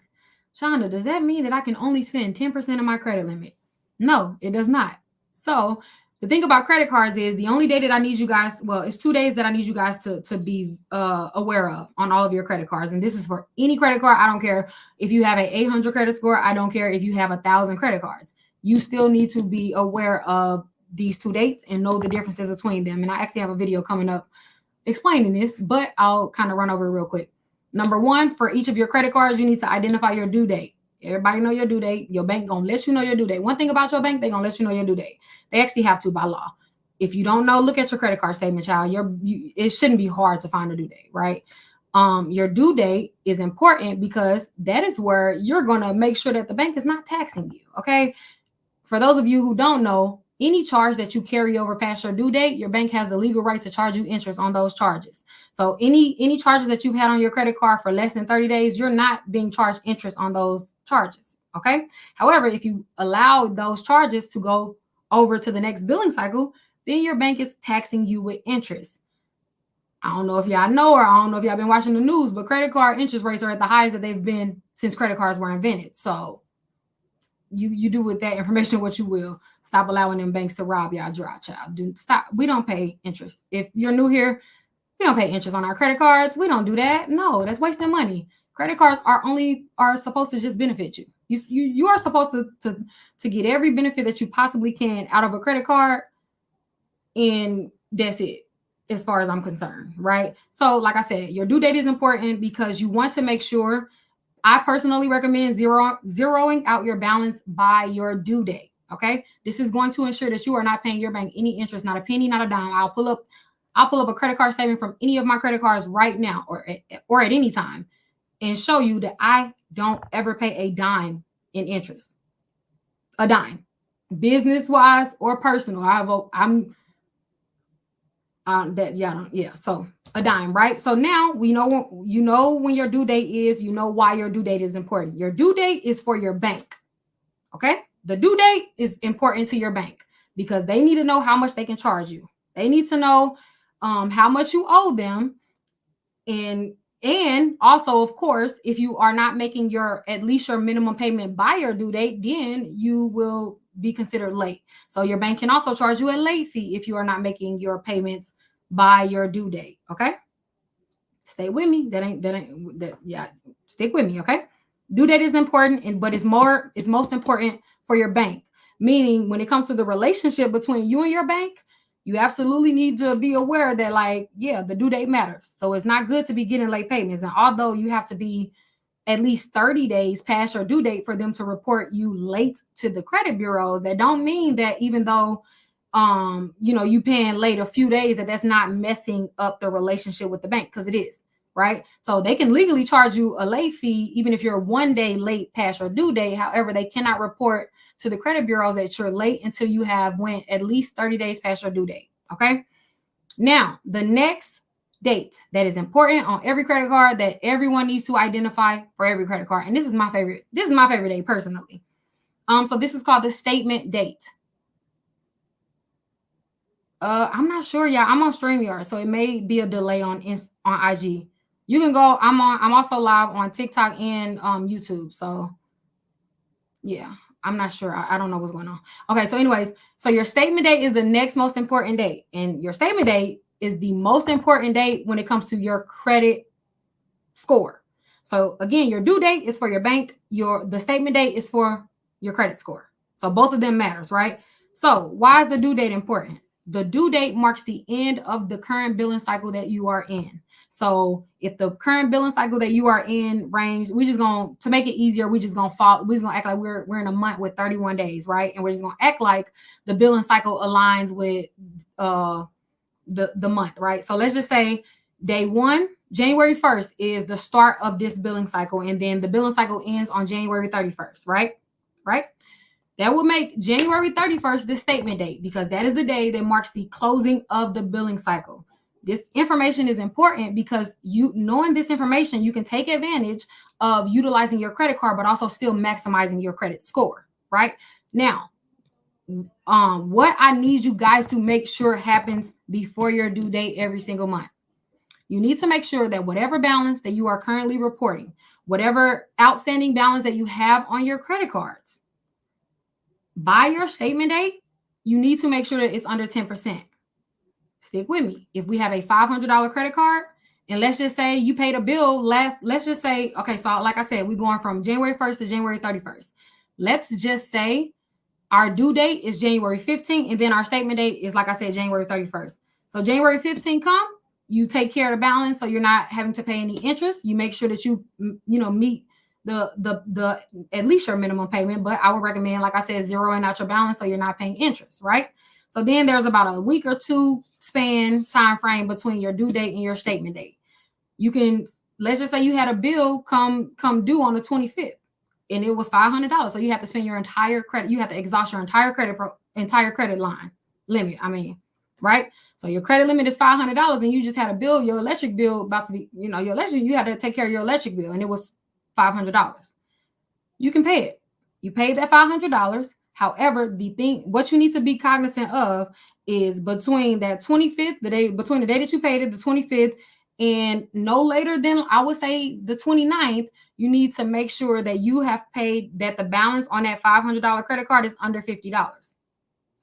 Shonda, does that mean that I can only spend 10% of my credit limit? No, it does not. So the thing about credit cards is the only day that I need you guys, well, it's 2 days that I need you guys to be aware of on all of your credit cards. And this is for any credit card. I don't care if you have an 800 credit score. I don't care if you have 1,000 credit cards. You still need to be aware of these 2 dates and know the differences between them. And I actually have a video coming up explaining this, but I'll kind of run over it real quick. Number 1, for each of your credit cards, you need to identify your due date. Everybody know your due date. Your bank gonna let you know your due date. One thing about your bank, they gonna let you know your due date. They actually have to by law. If you don't know, look at your credit card statement, child. It shouldn't be hard to find a due date, right? Your due date is important because that is where you're gonna make sure that the bank is not taxing you. Okay. For those of you who don't know, any charge that you carry over past your due date, your bank has the legal right to charge you interest on those charges. So any charges that you've had on your credit card for less than 30 days, you're not being charged interest on those charges. Okay. However, if you allow those charges to go over to the next billing cycle, then your bank is taxing you with interest. I don't know if y'all know, or I don't know if y'all been watching the news, but credit card interest rates are at the highest that they've been since credit cards were invented. So you do with that information what you will. Stop allowing them banks to rob y'all dry, child. Stop. We don't pay interest. If you're new here, we don't pay interest on our credit cards. We don't do that. No, that's wasting money. Credit cards are supposed to just benefit you. You are supposed to get every benefit that you possibly can out of a credit card, and that's it as far as I'm concerned, right? So like I said, your due date is important because you want to make sure. I personally recommend zeroing out your balance by your due date. Okay. This is going to ensure that you are not paying your bank any interest, not a penny, not a dime. I'll pull up a credit card statement from any of my credit cards right now or at any time and show you that I don't ever pay a dime in interest. A dime. Business wise or personal. So a dime, right? So now we know when your due date is, you know why your due date is important. Your due date is for your bank. Okay? The due date is important to your bank because they need to know how much they can charge you. They need to know how much you owe them. And also, of course, if you are not making at least your minimum payment by your due date, then you will be considered late. So your bank can also charge you a late fee if you are not making your payments by your due date. Okay. Stay with me. Stick with me. Okay. Due date is important, but it's most important for your bank. Meaning when it comes to the relationship between you and your bank, you absolutely need to be aware that the due date matters. So it's not good to be getting late payments. And although you have to be at least 30 days past your due date for them to report you late to the credit bureau, that don't mean that even though you paying late a few days, that's not messing up the relationship with the bank, because it is, right? So they can legally charge you a late fee even if you're 1 day late past your due date. However, they cannot report to the credit bureaus that you're late until you have went at least 30 days past your due date. Okay. Now, the next date that is important on every credit card that everyone needs to identify for every credit card. And this is my favorite. This is my favorite date personally. So this is called the statement date. I'm not sure, y'all. I'm on StreamYard, so it may be a delay on IG. You can go. I'm also live on TikTok and YouTube. So yeah, I'm not sure. I don't know what's going on. Okay, so anyways, so your statement date is the next most important date, and your statement date is the most important date when it comes to your credit score. So again, your due date is for your bank. The statement date is for your credit score. So both of them matters, right? So why is the due date important? The due date marks the end of the current billing cycle that you are in. So if the current billing cycle that you are in range, we just gonna, to make it easier, we're just gonna act like we're in a month with 31 days, right? And we're just gonna act like the billing cycle aligns with the month, right? So let's just say day one, January 1st is the start of this billing cycle, and then the billing cycle ends on January 31st, right? Right? That would make January 31st the statement date, because that is the day that marks the closing of the billing cycle. This information is important because knowing this information, you can take advantage of utilizing your credit card, but also still maximizing your credit score, right? Now, what I need you guys to make sure happens before your due date every single month. You need to make sure that whatever balance that you are currently reporting, whatever outstanding balance that you have on your credit cards, by your statement date, you need to make sure that it's under 10%. Stick with me. If we have a $500 credit card, and let's just say you paid a bill let's just say, okay, so like I said, we're going from January 1st to January 31st. Let's just say our due date is January 15th, and then our statement date is, like I said, January 31st. So January 15th come, you take care of the balance, so you're not having to pay any interest. You make sure that you meet the at least your minimum payment, but I would recommend, like I said, zeroing out your balance so you're not paying interest, right? So then there's about a week or two span time frame between your due date and your statement date. You can, let's just say you had a bill come due on the 25th, and it was $500. So you have to spend your entire credit. You have to exhaust your entire credit line limit. Right? So your credit limit is $500, and you just had a bill, your electric bill about to be, your electric, you had to take care of your electric bill, and it was $500. You can pay it. You paid that $500. However, what you need to be cognizant of is between that 25th, between the day that you paid it, the 25th, and no later than, I would say, the 29th, you need to make sure that you have paid, that the balance on that $500 credit card is under $50.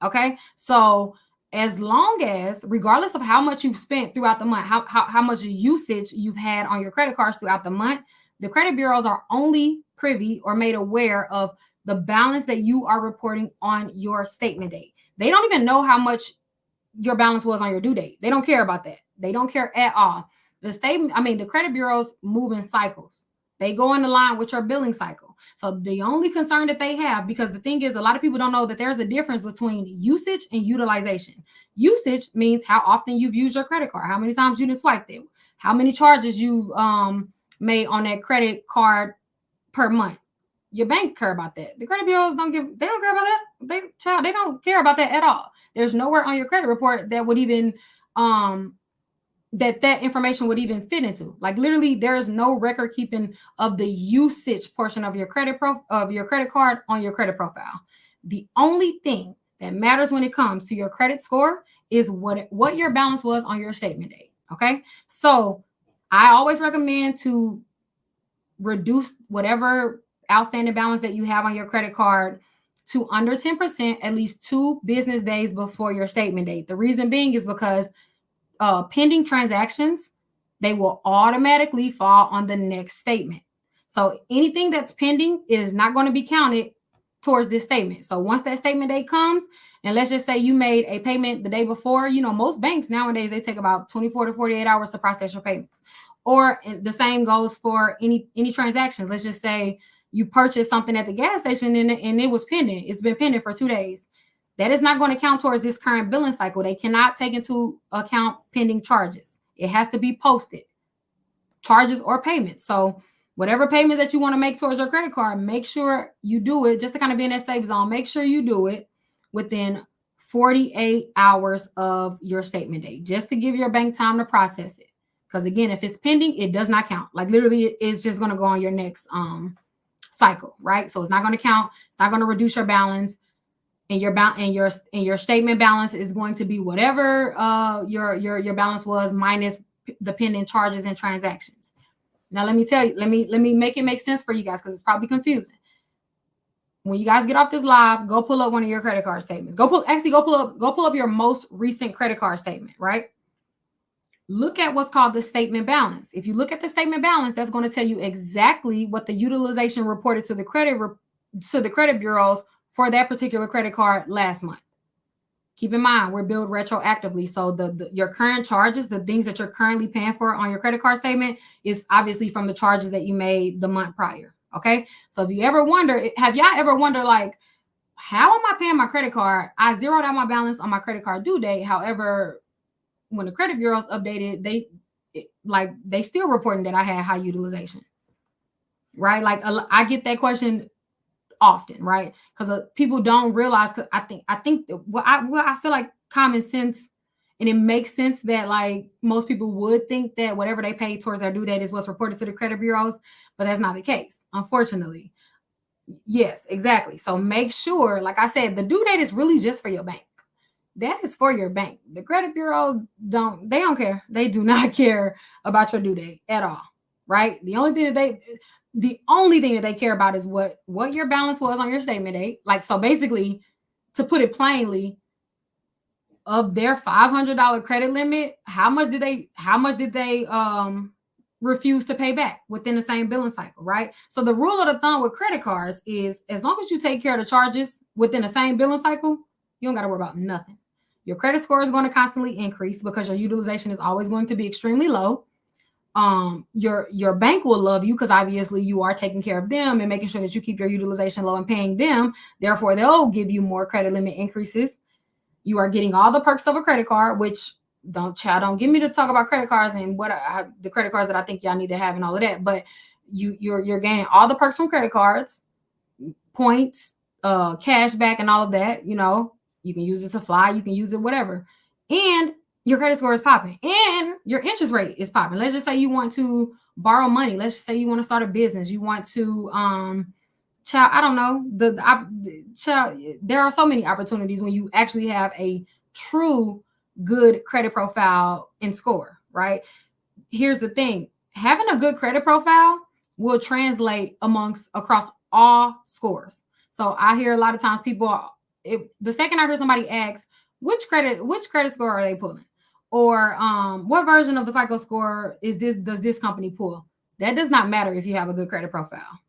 Okay? So as long as, regardless of how much you've spent throughout the month, how much usage you've had on your credit cards throughout the month, the credit bureaus are only privy or made aware of the balance that you are reporting on your statement date. They don't even know how much your balance was on your due date. They don't care about that. They don't care at all. The credit bureaus move in cycles. They go in the line with your billing cycle. So the only concern that they have, because the thing is, a lot of people don't know that there's a difference between usage and utilization. Usage means how often you've used your credit card, how many times you didn't swipe it, how many charges you've made on that credit card per month. Your bank care about that. The credit bureaus don't care about that. They don't care about that at all. There's nowhere on your credit report that would even that information would even fit into. Like, literally, there is no record keeping of the usage portion of your credit card on your credit profile. The only thing that matters when it comes to your credit score is what your balance was on your statement date. Okay, so I always recommend to reduce whatever outstanding balance that you have on your credit card to under 10% at least 2 business days before your statement date. The reason being is because pending transactions, they will automatically fall on the next statement. So anything that's pending is not going to be counted towards this statement. So once that statement date comes, and let's just say you made a payment the day before, most banks nowadays, they take about 24 to 48 hours to process your payments. Or the same goes for any transactions. Let's just say you purchased something at the gas station and it was pending. It's been pending for 2 days. That is not going to count towards this current billing cycle. They cannot take into account pending charges. It has to be posted, charges or payments. So whatever payments that you want to make towards your credit card, make sure you do it, just to kind of be in that safe zone. Make sure you do it within 48 hours of your statement date, just to give your bank time to process it. Because again, if it's pending, it does not count. Like literally, it's just going to go on your next cycle, right? So it's not going to count. It's not going to reduce your balance, and your statement balance is going to be whatever your balance was minus the pending charges and transactions. Now let me tell you, let me make it make sense for you guys, because it's probably confusing. When you guys get off this live, go pull up one of your credit card statements. Go pull up your most recent credit card statement, right? Look at what's called the statement balance. If you look at the statement balance, that's going to tell you exactly what the utilization reported to the credit bureaus for that particular credit card last month. Keep in mind, we're billed retroactively. So your current charges, the things that you're currently paying for on your credit card statement, is obviously from the charges that you made the month prior. Okay. So if you ever wonder, have y'all ever wondered, like, how am I paying my credit card? I zeroed out my balance on my credit card due date. However, when the credit bureaus updated, they still reporting that I had high utilization, right? Like I get that question often, right? Because people don't realize. Cause I think I feel like common sense, and it makes sense that like most people would think that whatever they pay towards their due date is what's reported to the credit bureaus, but that's not the case, unfortunately. Yes, exactly. So make sure, like I said, the due date is really just for your bank. That is for your bank. The credit bureaus don't care. They do not care about your due date at all, right? The only thing that they care about is what your balance was on your statement date. Like, so basically, to put it plainly, of their $500 credit limit, how much did they refuse to pay back within the same billing cycle, right? So the rule of the thumb with credit cards is, as long as you take care of the charges within the same billing cycle, you don't got to worry about nothing. Your credit score is going to constantly increase because your utilization is always going to be extremely low. Your bank will love you because obviously you are taking care of them and making sure that you keep your utilization low and paying them. Therefore, they'll give you more credit limit increases. You are getting all the perks of a credit card, which don't get me to talk about credit cards and the credit cards that I think y'all need to have and all of that. But you're gaining all the perks from credit cards, points, cash back, and all of that. You know, you can use it to fly, you can use it whatever, and your credit score is popping, and your interest rate is popping. Let's just say you want to borrow money. Let's just say you want to start a business. You want to child, I don't know. Child, there are so many opportunities when you actually have a true good credit profile and score, right? Here's the thing. Having a good credit profile will translate across all scores. So I hear a lot of times people, the second I hear somebody ask, which credit score are they pulling? Or what version of the FICO score does this company pull? That does not matter if you have a good credit profile,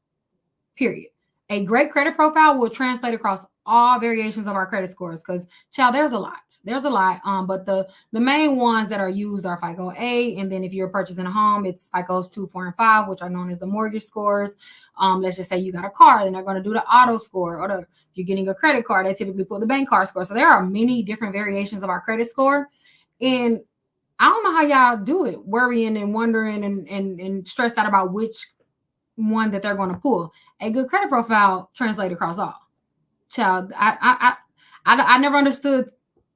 period. A great credit profile will translate across all variations of our credit scores, because, child, there's a lot. But the main ones that are used are FICO A, and then if you're purchasing a home, it's FICOs 2, 4, and 5, which are known as the mortgage scores. Let's just say you got a car, and they're going to do the auto score, or you're getting a credit card, they typically pull the bank card score. So there are many different variations of our credit score, and I don't know how y'all do it, worrying and wondering and stressed out about which one that they're going to pull. A good credit profile translates across all. Child, I never understood,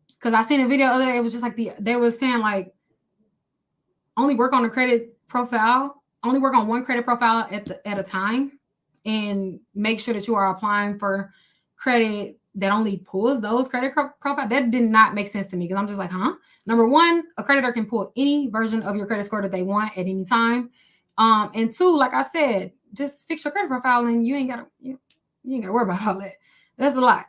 because I seen a video the other day. It was just like they were saying like, only work on one credit profile at a time, and make sure that you are applying for credit that only pulls those credit profile. That did not make sense to me, because I'm just like, huh? Number one, a creditor can pull any version of your credit score that they want at any time. And two, like I said, just fix your credit profile, and you ain't gotta worry about all that. That's a lot.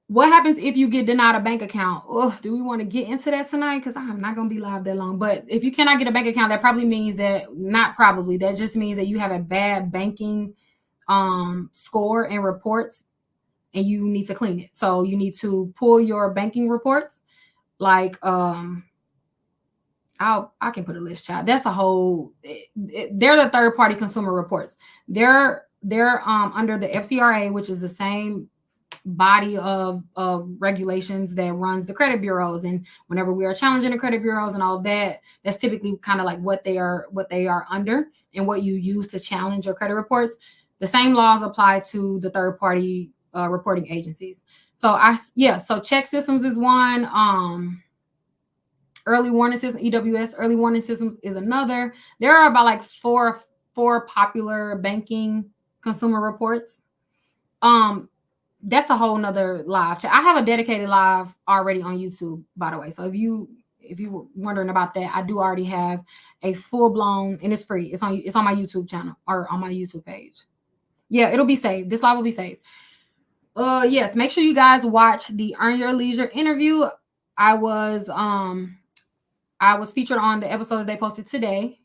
What happens if you get denied a bank account? Oh, do we want to get into that tonight? Because I'm not going to be live that long. But if you cannot get a bank account, that probably means that just means that you have a bad banking score and reports, and you need to clean it. So you need to pull your banking reports. Like, I can put a list, child. That's a whole. They're the third-party consumer reports. They're under the FCRA, which is the same body of regulations that runs the credit bureaus. And whenever we are challenging the credit bureaus and all of that, that's typically kind of like what they are under, and what you use to challenge your credit reports. The same laws apply to the third-party reporting agencies. So so check systems is one. Early warning system, EWS, early warning systems is another. There are about like four popular banking consumer reports. That's a whole nother live chat. I have a dedicated live already on YouTube, by the way. So if you were wondering about that, I do already have a full-blown, and it's free. It's on my YouTube channel or on my YouTube page. Yeah, it'll be saved. This live will be saved. Yes, make sure you guys watch the Earn Your Leisure interview. I was featured on the episode that they posted today.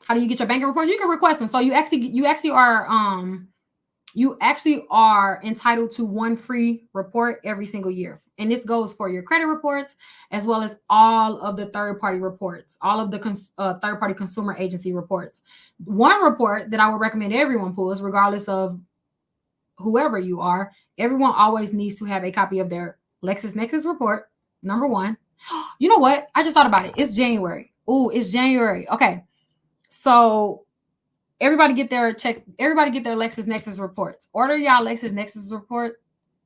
How do you get your banking reports? You can request them. So you actually are entitled to one free report every single year. And this goes for your credit reports, as well as all of the third-party reports, all of the third-party consumer agency reports. One report that I would recommend everyone pulls, regardless of whoever you are, everyone always needs to have a copy of their LexisNexis report, number one. You know what? I just thought about it. It's January. Ooh, it's January. Okay. So everybody get their LexisNexis reports. Order y'all LexisNexis report,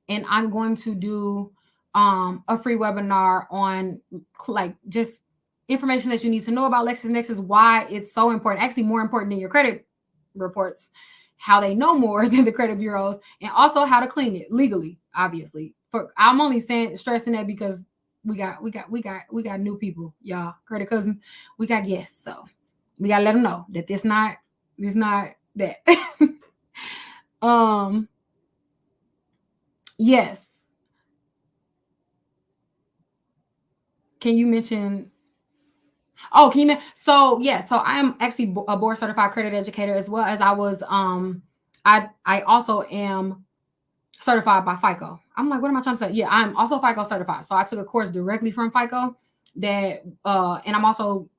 and I'm going to do a free webinar on like just information that you need to know about LexisNexis, why it's so important, actually more important than your credit reports, how they know more than the credit bureaus, and also how to clean it legally, obviously. I'm only stressing that because we got new people, y'all, credit cousins. We got guests, so we gotta let them know that it's not that. Yes. Can you mention? Oh, can you? So I am actually a board certified credit educator, as well as I was. I also am certified by FICO. I'm like, what am I trying to say? Yeah, I'm also FICO certified. So I took a course directly from FICO that, and I'm also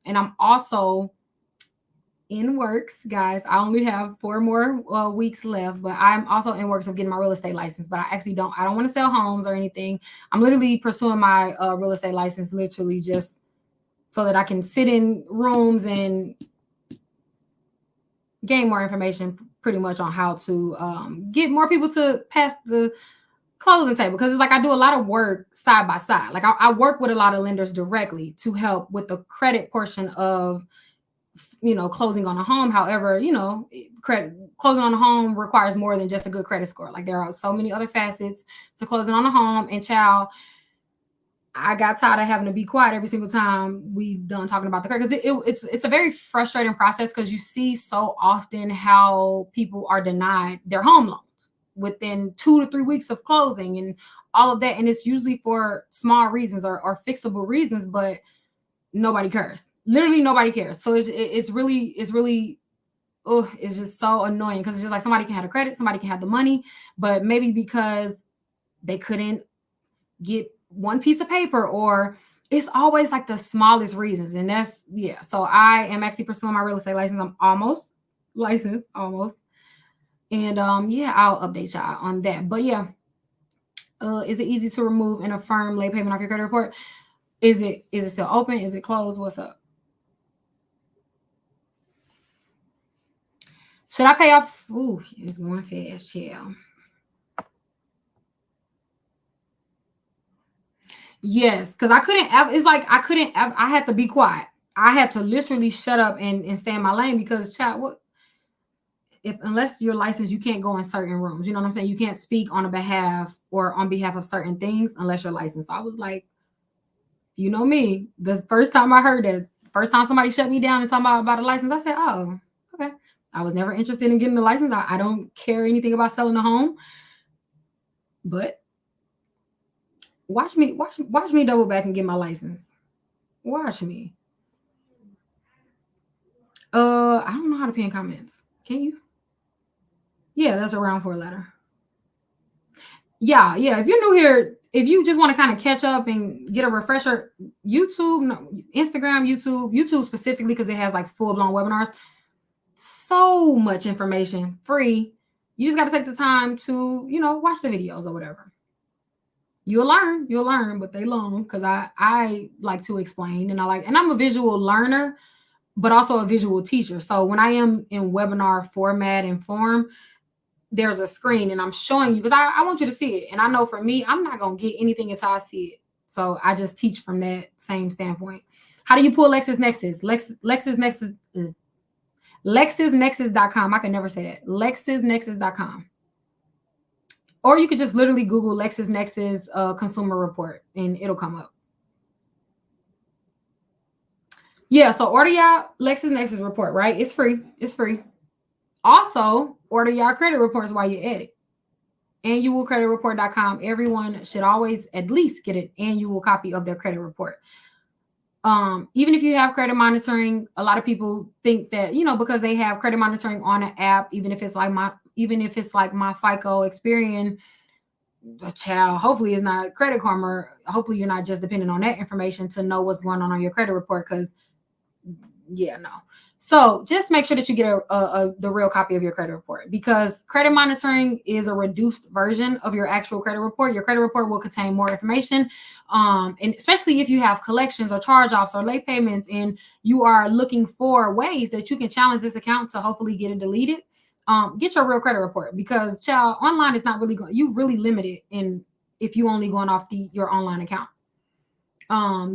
in works, guys. I only have 4 more weeks left, but I'm also in works of getting my real estate license. But I don't want to sell homes or anything. I'm literally pursuing my real estate license, literally just so that I can sit in rooms and gain more information, pretty much on how to get more people to pass the closing table. Because it's like I do a lot of work side by side. Like I work with a lot of lenders directly to help with the credit portion of, closing on a home. However, closing on a home requires more than just a good credit score. Like there are so many other facets to closing on a home. And child, I got tired of having to be quiet every single time we done talking about the credit, because it's a very frustrating process, because you see so often how people are denied their home loans within 2 to 3 weeks of closing and all of that. And it's usually for small reasons or fixable reasons, but nobody cares. Literally nobody cares. So it's really it's just so annoying, because it's just like somebody can have the credit, somebody can have the money, but maybe because they couldn't get one piece of paper, or it's always like the smallest reasons. And that's, so I am actually pursuing my real estate license. I'm almost licensed, and I'll update y'all on that. But is it easy to remove and affirm late payment off your credit report? Is it still open? Is it closed? What's up? Should I pay off? Ooh, it's going fast, chill. Yes, because I couldn't. It's like I couldn't. I had to be quiet. I had to literally shut up and stay in my lane, because, child, what if, unless you're licensed, you can't go in certain rooms. You know what I'm saying? You can't speak on behalf of certain things unless you're licensed. So I was like, you know me. The first time I heard that, first time somebody shut me down and talking about a license, I said, oh, okay. I was never interested in getting the license. I don't care anything about selling a home. But watch me double back and get my license. Watch me. I don't know how to pin comments. Can you? Yeah, that's a round 4 letter. Yeah. If you're new here, if you just want to kind of catch up and get a refresher, Instagram, YouTube specifically, because it has like full-blown webinars. So much information, free. You just got to take the time to, watch the videos or whatever. You'll learn, but they long, because I like to explain, and I'm a visual learner, but also a visual teacher. So when I am in webinar format and form, there's a screen and I'm showing you because I want you to see it. And I know for me, I'm not going to get anything until I see it. So I just teach from that same standpoint. How do you pull LexisNexis? LexisNexis, LexisNexis.com. I can never say that. LexisNexis.com. Or you could just literally Google LexisNexis consumer report and it'll come up. Yeah, so order y'all LexisNexis report, right? It's free. It's free. Also, order y'all credit reports while you're at it. Annualcreditreport.com. Everyone should always at least get an annual copy of their credit report. Even if you have credit monitoring, a lot of people think that, because they have credit monitoring on an app, even if it's like my FICO, Experian, a child, hopefully it's not Credit Karma. Hopefully you're not just depending on that information to know what's going on your credit report. Because no. So just make sure that you get the real copy of your credit report, because credit monitoring is a reduced version of your actual credit report. Your credit report will contain more information. And especially if you have collections or charge-offs or late payments and you are looking for ways that you can challenge this account to hopefully get it deleted, get your real credit report, because child, online is not really going, you really limited in if you only going off your online account.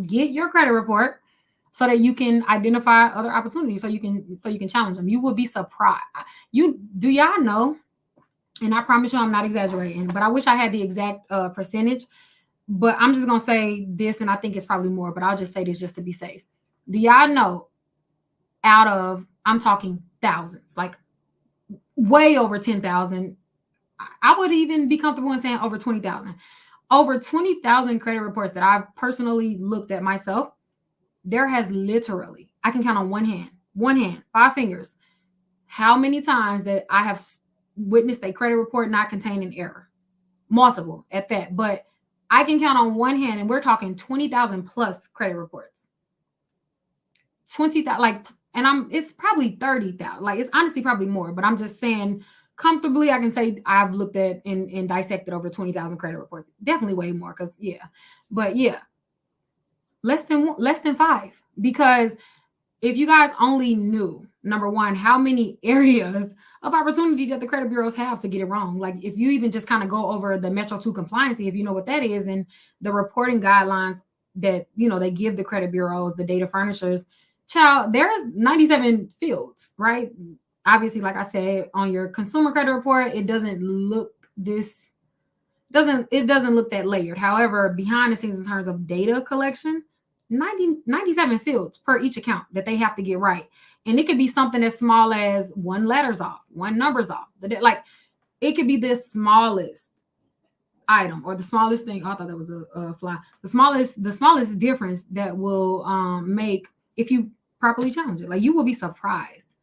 Get your credit report so that you can identify other opportunities, so you can challenge them. You will be surprised. Y'all know, and I promise you I'm not exaggerating, but I wish I had the exact percentage, but I'm just gonna say this, and I think it's probably more, but I'll just say this just to be safe. Do y'all know, out of, I'm talking thousands, like way over 10,000, I would even be comfortable in saying over 20,000. Over 20,000 credit reports that I've personally looked at myself, there has literally, I can count on one hand, 5 fingers, how many times that I have witnessed a credit report not containing error. Multiple at that, but I can count on one hand, and we're talking 20,000 plus credit reports. 20,000, it's probably 30,000. Like, it's honestly probably more, but I'm just saying comfortably, I can say I've looked at and dissected over 20,000 credit reports. Definitely way more, because less than 5. Because if you guys only knew, number one, how many areas of opportunity that the credit bureaus have to get it wrong. Like, if you even just kind of go over the Metro 2 compliancy, if you know what that is, and the reporting guidelines that, they give the credit bureaus, the data furnishers, child, there's 97 fields, right? Obviously, like I said, on your consumer credit report, it doesn't look that layered. However, behind the scenes, in terms of data collection, 97 fields per each account that they have to get right. And it could be something as small as 1 letter's off, 1 number's off. Like, it could be the smallest item or the smallest thing. Oh, I thought that was a fly. The smallest difference that will make, if you properly challenge it. Like, you will be surprised.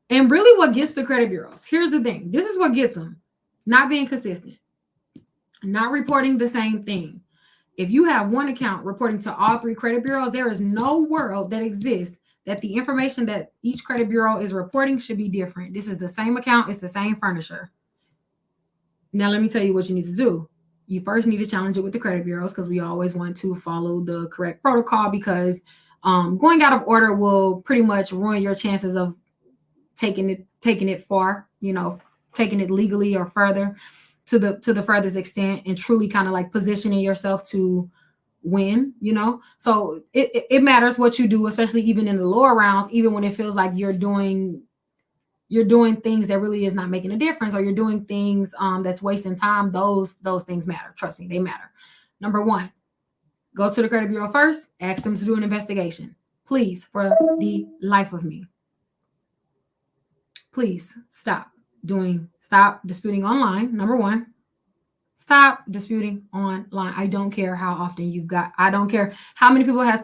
And really what gets the credit bureaus, here's the thing. This is what gets them. Not being consistent. Not reporting the same thing. If you have one account reporting to all 3 credit bureaus, there is no world that exists that the information that each credit bureau is reporting should be different. This is the same account. It's the same furnisher. Now, let me tell you what you need to do. You first need to challenge it with the credit bureaus, because we always want to follow the correct protocol, because going out of order will pretty much ruin your chances of taking it far, taking it legally or further to the furthest extent, and truly kind of like positioning yourself to win, So it matters what you do, especially even in the lower rounds, even when it feels like you're doing things that really is not making a difference, or you're doing things that's wasting time. Those things matter. Trust me, they matter. Number 1, go to the credit bureau first, ask them to do an investigation. Please, for the life of me, please stop disputing online. Number 1, stop disputing online. I don't care how often I don't care how many people has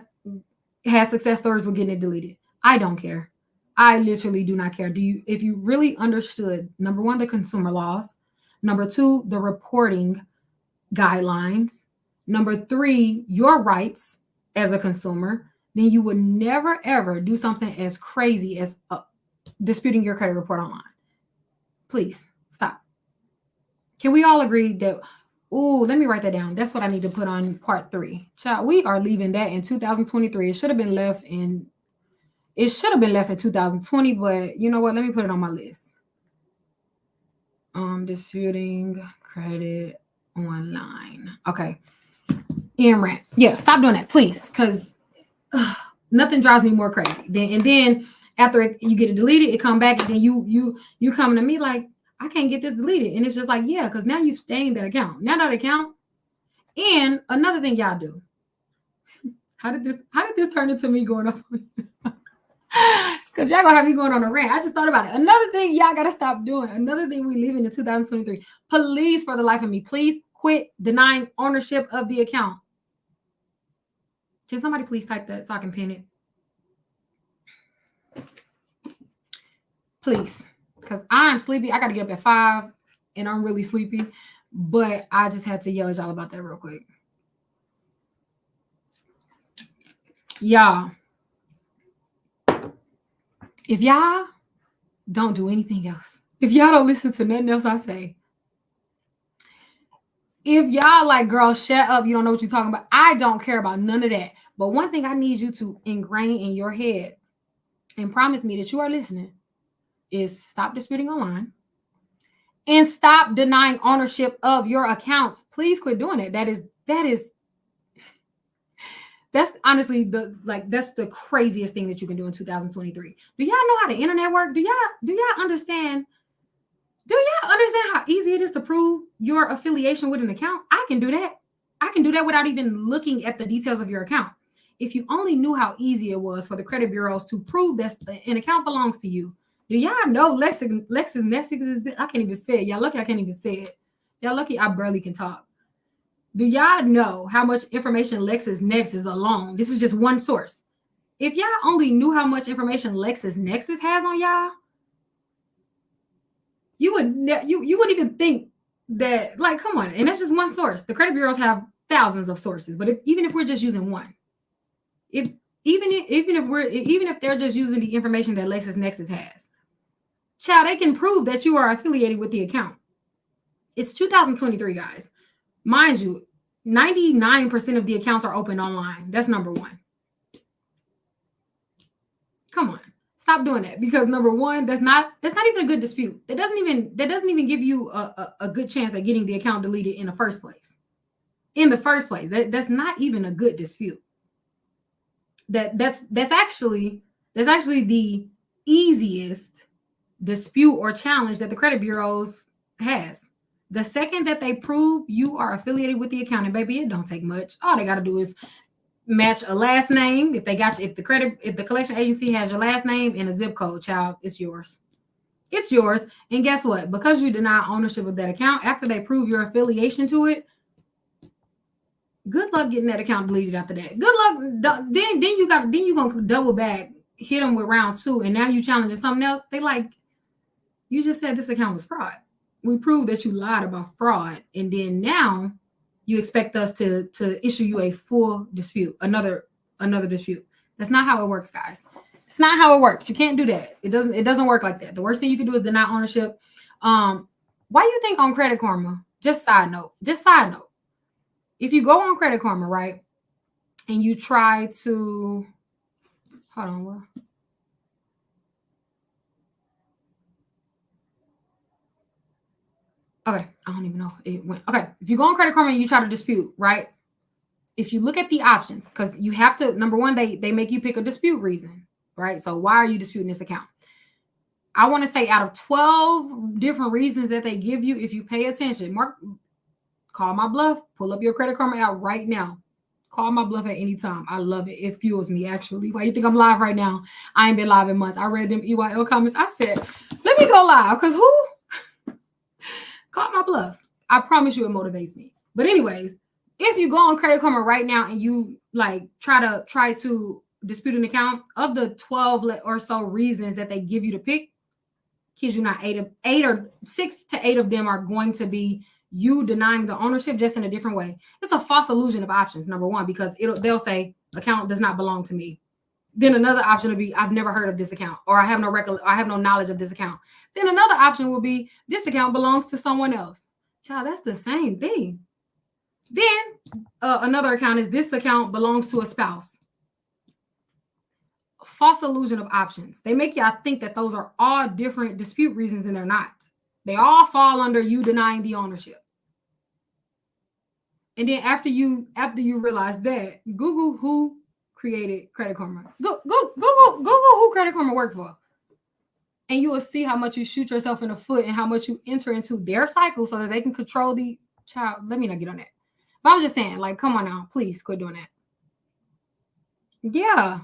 success stories with getting it deleted. I don't care. I literally do not care. If you really understood, number 1, the consumer laws, number 2, the reporting guidelines, number 3, your rights as a consumer, then you would never ever do something as crazy as disputing your credit report online. Please stop. Can we all agree that, let me write that down. That's what I need to put on part 3. Child, we are leaving that in 2023. It should have been left in It should have been left in 2020, but you know what? Let me put it on my list. Disputing credit online. Okay. Rant. Yeah, stop doing that, please, because nothing drives me more crazy. Then after you get it deleted, it come back, and then you come to me like, I can't get this deleted, and it's just like, yeah, because now you've stained that account. Now that account. And another thing y'all do. How did this turn into me going off? Because y'all gonna have me going on a rant. I just thought about it. Another thing y'all gotta stop doing. Another thing we leaving in 2023. Please, for the life of me, please quit denying ownership of the account. Can somebody please type that so I can pin it? Please. Because I'm sleepy. I gotta get up at 5 and I'm really sleepy. But I just had to yell at y'all about that real quick. Y'all. If y'all don't do anything else, if y'all don't listen to nothing else I say, if y'all like, girl, shut up, you don't know what you're talking about, I don't care about none of that. But one thing I need you to ingrain in your head and promise me that you are listening is stop disputing online and stop denying ownership of your accounts. Please quit doing it. That's honestly that's the craziest thing that you can do in 2023. Do y'all know how the internet works? Do y'all understand? Do y'all understand how easy it is to prove your affiliation with an account? I can do that. I can do that without even looking at the details of your account. If you only knew how easy it was for the credit bureaus to prove that an account belongs to you. Do y'all know LexisNexis is, I can't even say it. Y'all lucky I can't even say it. Y'all lucky I barely can talk. Do y'all know how much information LexisNexis alone? This is just one source. If y'all only knew how much information LexisNexis has on y'all, you wouldn't even think that, like, come on. And that's just one source. The credit bureaus have thousands of sources, but even if we're just using one, even if they're just using the information that LexisNexis has, child, they can prove that you are affiliated with the account. It's 2023, guys. Mind you, 99% of the accounts are open online. That's number one. Come on. Stop doing that, because number one, that's not even a good dispute. That doesn't even give you a good chance at getting the account deleted in the first place. That's not even a good dispute. That's actually the easiest dispute or challenge that the credit bureaus has. The second that they prove you are affiliated with the account, and baby, it don't take much. All they got to do is match a last name. If the collection agency has your last name and a zip code, child, it's yours. It's yours. And guess what? Because you deny ownership of that account, after they prove your affiliation to it, good luck getting that account deleted after that. Good luck. Then you're gonna double back, hit them with round 2, and now you challenging something else. They like, you just said this account was fraud. We proved that you lied about fraud, and then now you expect us to issue you a full dispute, another dispute. That's not how it works, guys. It's not how it works. You can't do that. It doesn't work like that. The worst thing you can do is deny ownership. Why do you think on Credit Karma? Just side note. If you go on Credit Karma, right, and you try to, hold on, what? Okay, I don't even know. It went. Okay, if you go on Credit Karma and you try to dispute, right? If you look at the options, because you have to, number one, they make you pick a dispute reason, right? So why are you disputing this account? I want to say out of 12 different reasons that they give you, if you pay attention, call my bluff, pull up your Credit Karma out right now. Call my bluff at any time. I love it. It fuels me, actually. Why you think I'm live right now? I ain't been live in months. I read them EYL comments. I said, let me go live, because who? Call my bluff. I promise you it motivates me. But anyways, if you go on Credit Karma right now and you like try to dispute an account, of the 12 or so reasons that they give you to pick, kids you not, 8 or 6 to 8 of them are going to be you denying the ownership, just in a different way. It's a false illusion of options, number one, because they'll say account does not belong to me. Then another option will be, I've never heard of this account, or I have no knowledge of this account. Then another option will be, this account belongs to someone else. Child, that's the same thing. Then another account is, this account belongs to a spouse. false illusion of options. They make y'all think that those are all different dispute reasons, and they're not. They all fall under you denying the ownership. And then after you realize that, Google who created Credit Karma. Google who Credit Karma worked for. And you will see how much you shoot yourself in the foot and how much you enter into their cycle so that they can control the child. Let me not get on that. But I'm just saying, like, come on now. Please quit doing that. Yeah.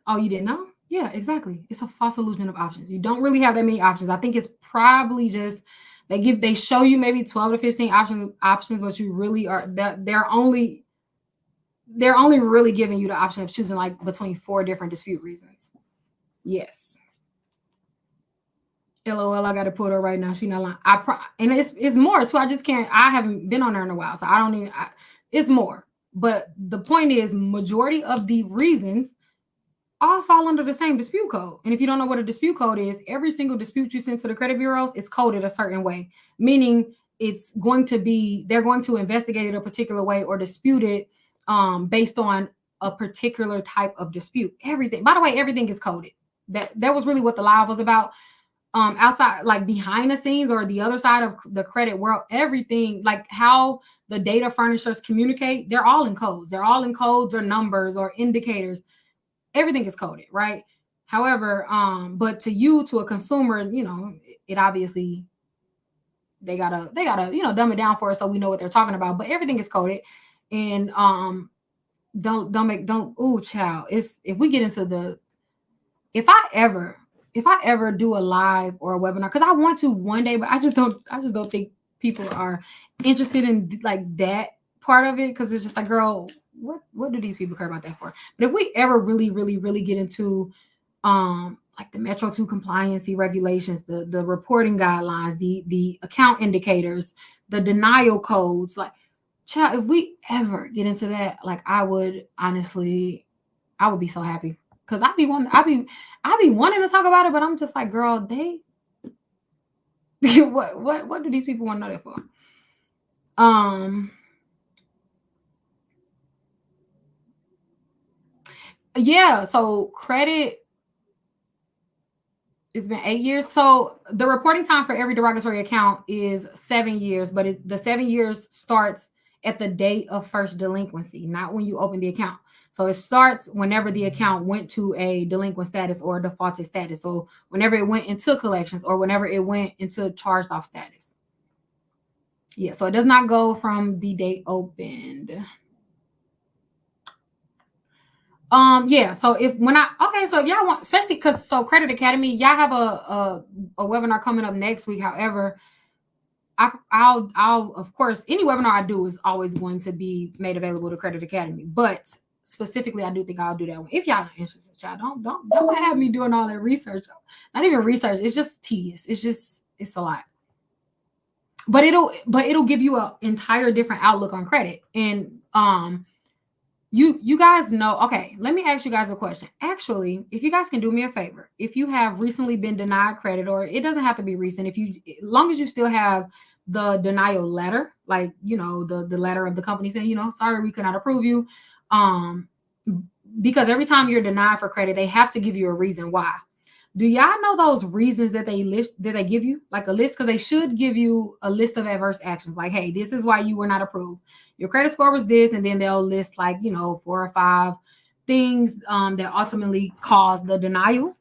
Oh, you didn't know? Yeah, exactly. It's a false illusion of options. You don't really have that many options. I think it's probably just they show you maybe 12 to 15 options, but you really are that they're only really giving you the option of choosing like between 4 different dispute reasons. Yes. LOL, I got to put her right now. She not lying. And it's more too. I haven't been on her in a while, so I don't even. It's more. But the point is, majority of the reasons all fall under the same dispute code. And if you don't know what a dispute code is, every single dispute you send to the credit bureaus is coded a certain way, meaning it's going to be, they're going to investigate it a particular way or dispute it based on a particular type of dispute. Everything, by the way, everything is coded. That was really what the live was about. Outside, like behind the scenes or the other side of the credit world, everything, like how the data furnishers communicate, they're all in codes. They're all in codes or numbers or indicators. Everything is coded, right? However, but to a consumer, it obviously they gotta, dumb it down for us so we know what they're talking about. But everything is coded, and child. It's if we get into if I ever do a live or a webinar, because I want to one day, but I just don't think people are interested in like that part of it, because it's just like, girl, what do these people care about that for? But if we ever really, really, really get into like the Metro 2 compliancy regulations, the reporting guidelines, the account indicators, the denial codes, like, child, if we ever get into that, like, I would be so happy, because I be wanting to talk about it, but I'm just like, girl, they what do these people want to know that for? Yeah, so credit, it's been 8 years. So the reporting time for every derogatory account is 7 years, but the 7 years starts at the date of first delinquency, not when you open the account. So it starts whenever the account went to a delinquent status or a defaulted status. So whenever it went into collections or whenever it went into charged off status. Yeah, so it does not go from the date opened. Yeah, so if y'all want, especially because Credit Academy, y'all have a webinar coming up next week. However, I'll of course, any webinar I do is always going to be made available to Credit Academy, but specifically I do think I'll do that one. If y'all are interested, y'all don't have me doing all that research. Not even research, it's just tedious. It's a lot. But it'll give you an entire different outlook on credit. And you guys know, okay, let me ask you guys a question. Actually, if you guys can do me a favor, if you have recently been denied credit, or it doesn't have to be recent, as long as you still have the denial letter, like, the letter of the company saying, sorry, we cannot approve you. Because every time you're denied for credit, they have to give you a reason why. Do y'all know those reasons that they give you, like a list? Because they should give you a list of adverse actions. Like, hey, this is why you were not approved. Your credit score was this, and then they'll list 4 or 5 things that ultimately caused the denial.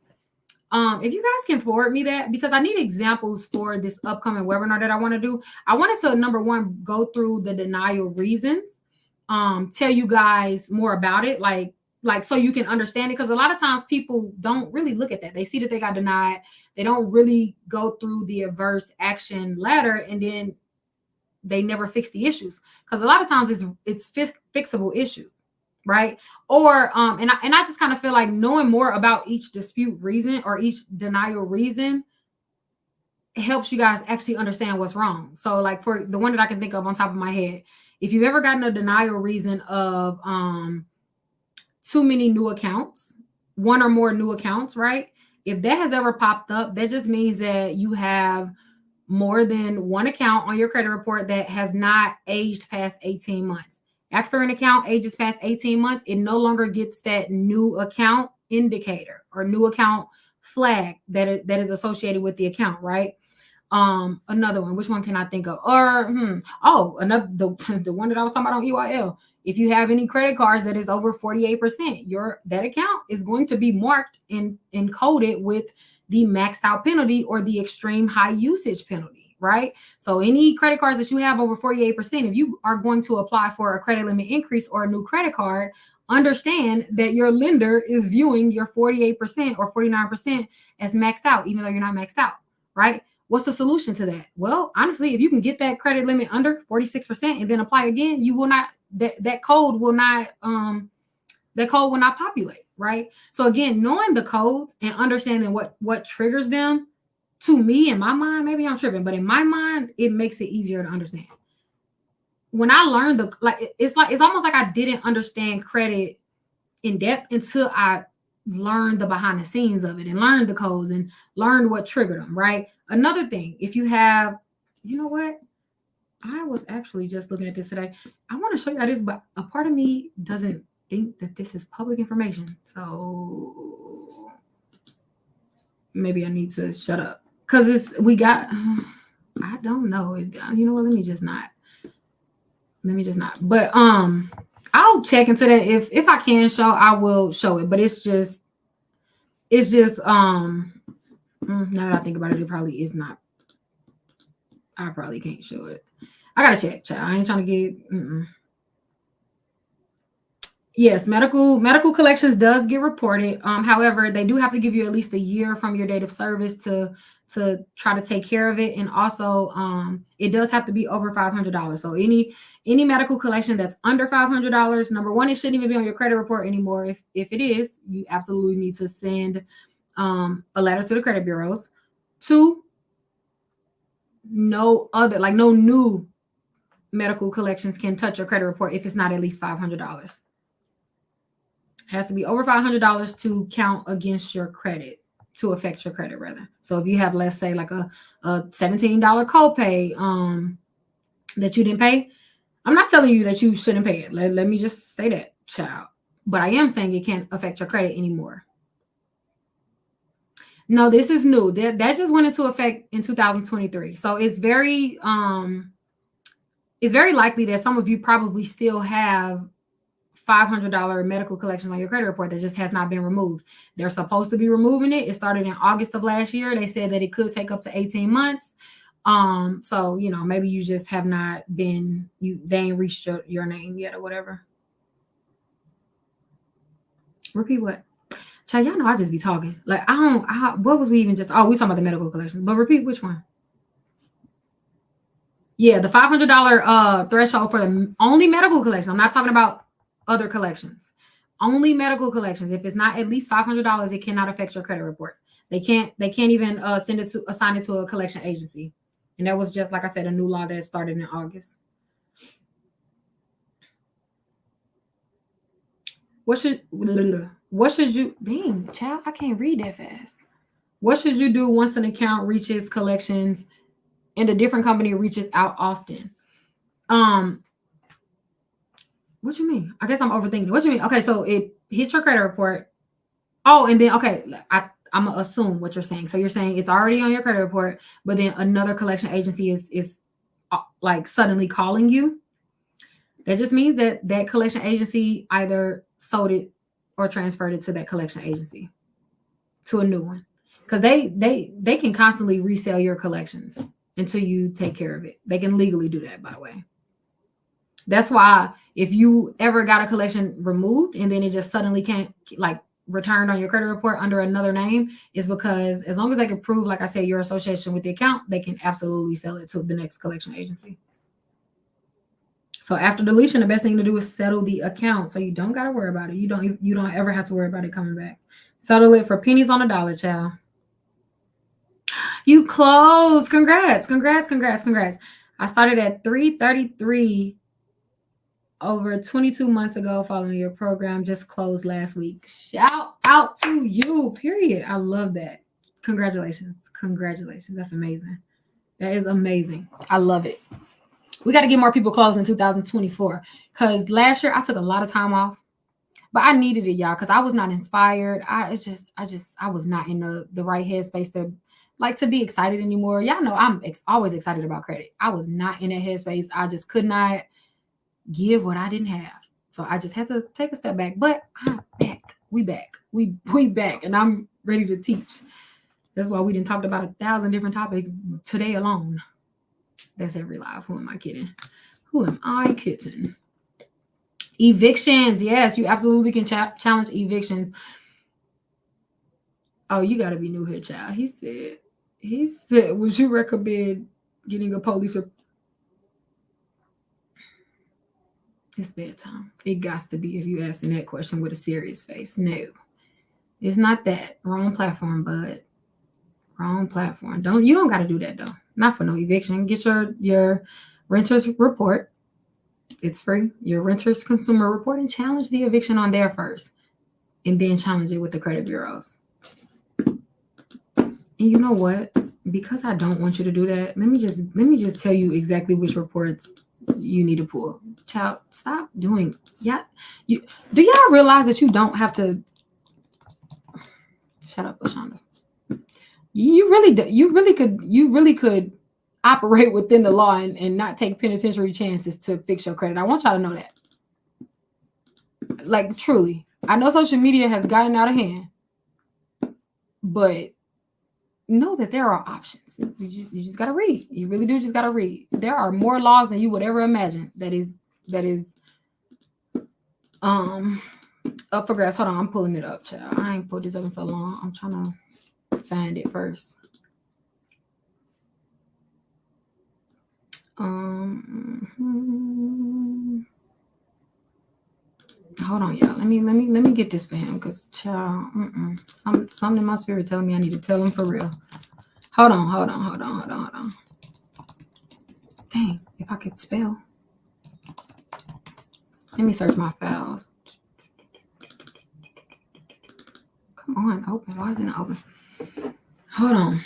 If you guys can forward me that, because I need examples for this upcoming webinar that I want to do. I wanted to, number one, go through the denial reasons, tell you guys more about it, like so you can understand it, because a lot of times people don't really look at that. They see that they got denied. They don't really go through the adverse action letter, and then they never fix the issues, because a lot of times it's fixable issues, right? Or and I just kind of feel like knowing more about each dispute reason or each denial reason helps you guys actually understand what's wrong. So like for the one that I can think of on top of my head, if you've ever gotten a denial reason of too many new accounts, 1 or more new accounts, right? If that has ever popped up, that just means that you have more than 1 account on your credit report that has not aged past 18 months. After an account ages past 18 months, it no longer gets that new account indicator or new account flag that is associated with the account, right? Another one, which one can I think of? Or another the one that I was talking about on EYL. If you have any credit cards that is over 48%, that account is going to be marked and encoded with the maxed out penalty or the extreme high usage penalty, right? So any credit cards that you have over 48%, if you are going to apply for a credit limit increase or a new credit card, understand that your lender is viewing your 48% or 49% as maxed out, even though you're not maxed out, right? What's the solution to that? Well, honestly, if you can get that credit limit under 46% and then apply again, you will not, that code will not populate, right? So again, knowing the codes and understanding what triggers them, to me, in my mind, maybe I'm tripping, but in my mind, it makes it easier to understand. When I learned it's almost like I didn't understand credit in depth until I learned the behind the scenes of it and learned the codes and learned what triggered them, right? Another thing, if you have, you know what? I was actually just looking at this today. I want to show you this, but a part of me doesn't think that this is public information. So maybe I need to shut up because I don't know. You know what? Let me just not. But I'll check into that. If I can show, I will show it. But it's just now that I think about it, it probably is not. I probably can't show it. I gotta check. I ain't trying to get. Yes, medical collections does get reported. However, they do have to give you at least a year from your date of service to try to take care of it, and also it does have to be over $500. So any medical collection that's under $500, number one, it shouldn't even be on your credit report anymore. If it is, you absolutely need to send a letter to the credit bureaus. Two, no new medical collections can touch your credit report if it's not at least $500. Has to be over $500 to count against your credit, to affect your credit rather. So if you have, let's say, like a $17 copay that you didn't pay, I'm not telling you that you shouldn't pay it. Let me just say that, child. But I am saying it can't affect your credit anymore. No, this is new. That just went into effect in 2023. So it's very likely that some of you probably still have $500 medical collections on your credit report that just has not been removed. They're supposed to be removing it. It started in August of last year. They said that it could take up to 18 months. So, maybe you just have not been, they ain't reached your name yet or whatever. Repeat what? Child, y'all know I just be talking. Like, what was we even just, we talking about the medical collection, but repeat which one? Yeah, the $500 threshold for the only medical collection. I'm not talking about other collections. Only medical collections. If it's not at least $500, it cannot affect your credit report. They can't even assign it to a collection agency. And that was just, like I said, a new law that started in August. What should you, dang, child, I can't read that fast. What should you do once an account reaches collections and a different company reaches out often? What you mean? I guess I'm overthinking. What you mean? Okay, so it hits your credit report. Oh, and then, okay, I'm going to assume what you're saying. So you're saying it's already on your credit report, but then another collection agency is like suddenly calling you. That just means that collection agency either sold it or transferred it to that collection agency, to a new one. Because they can constantly resell your collections until you take care of it. They can legally do that, by the way. That's why if you ever got a collection removed and then it just suddenly can't, like, returned on your credit report under another name, is because as long as they can prove, like I said, your association with the account, they can absolutely sell it to the next collection agency. So after deletion, the best thing to do is settle the account, so you don't got to worry about it. You don't ever have to worry about it coming back. Settle it for pennies on a dollar, child. You closed. Congrats. I started at 333 over 22 months ago following your program. Just closed last week. Shout out to you, period. I love that. Congratulations. That's amazing. That is amazing. I love it. We got to get more people closed in 2024, because last year I took a lot of time off. But I needed it, y'all, because I was not inspired. I was not in the right headspace to be excited anymore. Y'all know I'm always excited about credit. I was not in that headspace. I just could not give what I didn't have. So I just had to take a step back. But I'm back. We back. We back. And I'm ready to teach. That's why we didn't talk about 1,000 different topics today alone. That's every live. Who am I kidding? Who am I kidding? Evictions. Yes, you absolutely can challenge evictions. Oh, you got to be new here, child. He said, would you recommend getting a police report? It's bedtime. It got to be if you asking that question with a serious face. No, it's not that. Wrong platform, bud. Wrong platform. You don't got to do that though. Not for no eviction. Get your renter's report. It's free. Your renter's consumer report, and challenge the eviction on there first, and then challenge it with the credit bureaus. And you know what? Because I don't want you to do that, let me just tell you exactly which reports you need to pull. Child, stop doing. Yeah, do y'all realize that you don't have to? Shut up, Shonda. You really could operate within the law and not take penitentiary chances to fix your credit. I want y'all to know that. Like, truly, I know social media has gotten out of hand, but know that there are options. You just gotta read. You really do just gotta read. There are more laws than you would ever imagine that is up for grabs. Hold on, I'm pulling it up, child. I ain't put this up in so long. I'm trying to find it first. Hold on, y'all. Let me get this for him, because child, something in my spirit telling me I need to tell him for real. Hold on. Dang, if I could spell. Let me search my files. Come on, open. Why isn't it open? Hold on.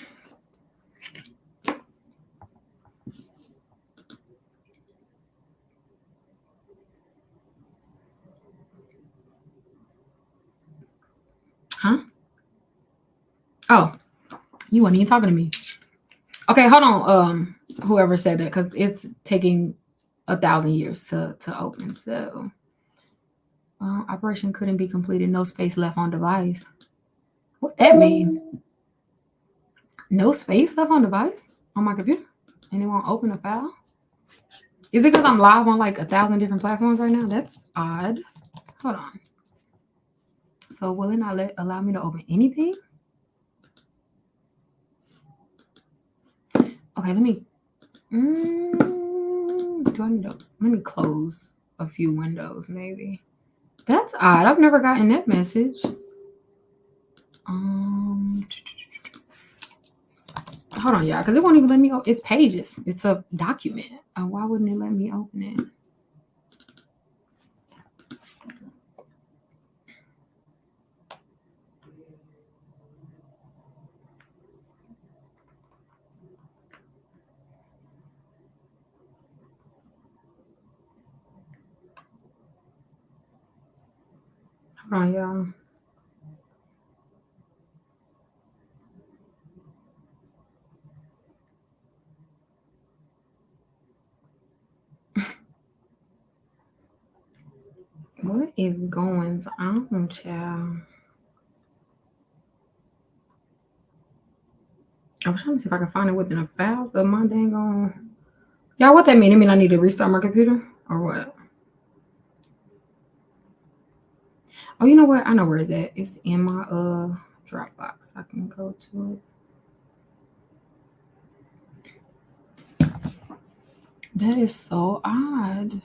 Huh? Oh, you weren't even talking to me. Okay, hold on. Whoever said that, because it's taking 1,000 years to open. So operation couldn't be completed. No space left on device. What that mean? No space left on device on my computer, and it won't open a file? Is it because I'm live on like 1,000 different platforms right now? That's odd. Hold on. So will it not allow me to open anything? Okay, let me. Let me close a few windows, maybe. That's odd. I've never gotten that message. Hold on, y'all, because it won't even let me. It's pages. It's a document. Why wouldn't it let me open it? Hold on, y'all. What is going on, child? I was trying to see if I can find it within the files of my dang on. Y'all, what that mean? It mean I need to restart my computer or what? Oh, you know what? I know where it's at. It's in my Dropbox. I can go to it. That is so odd.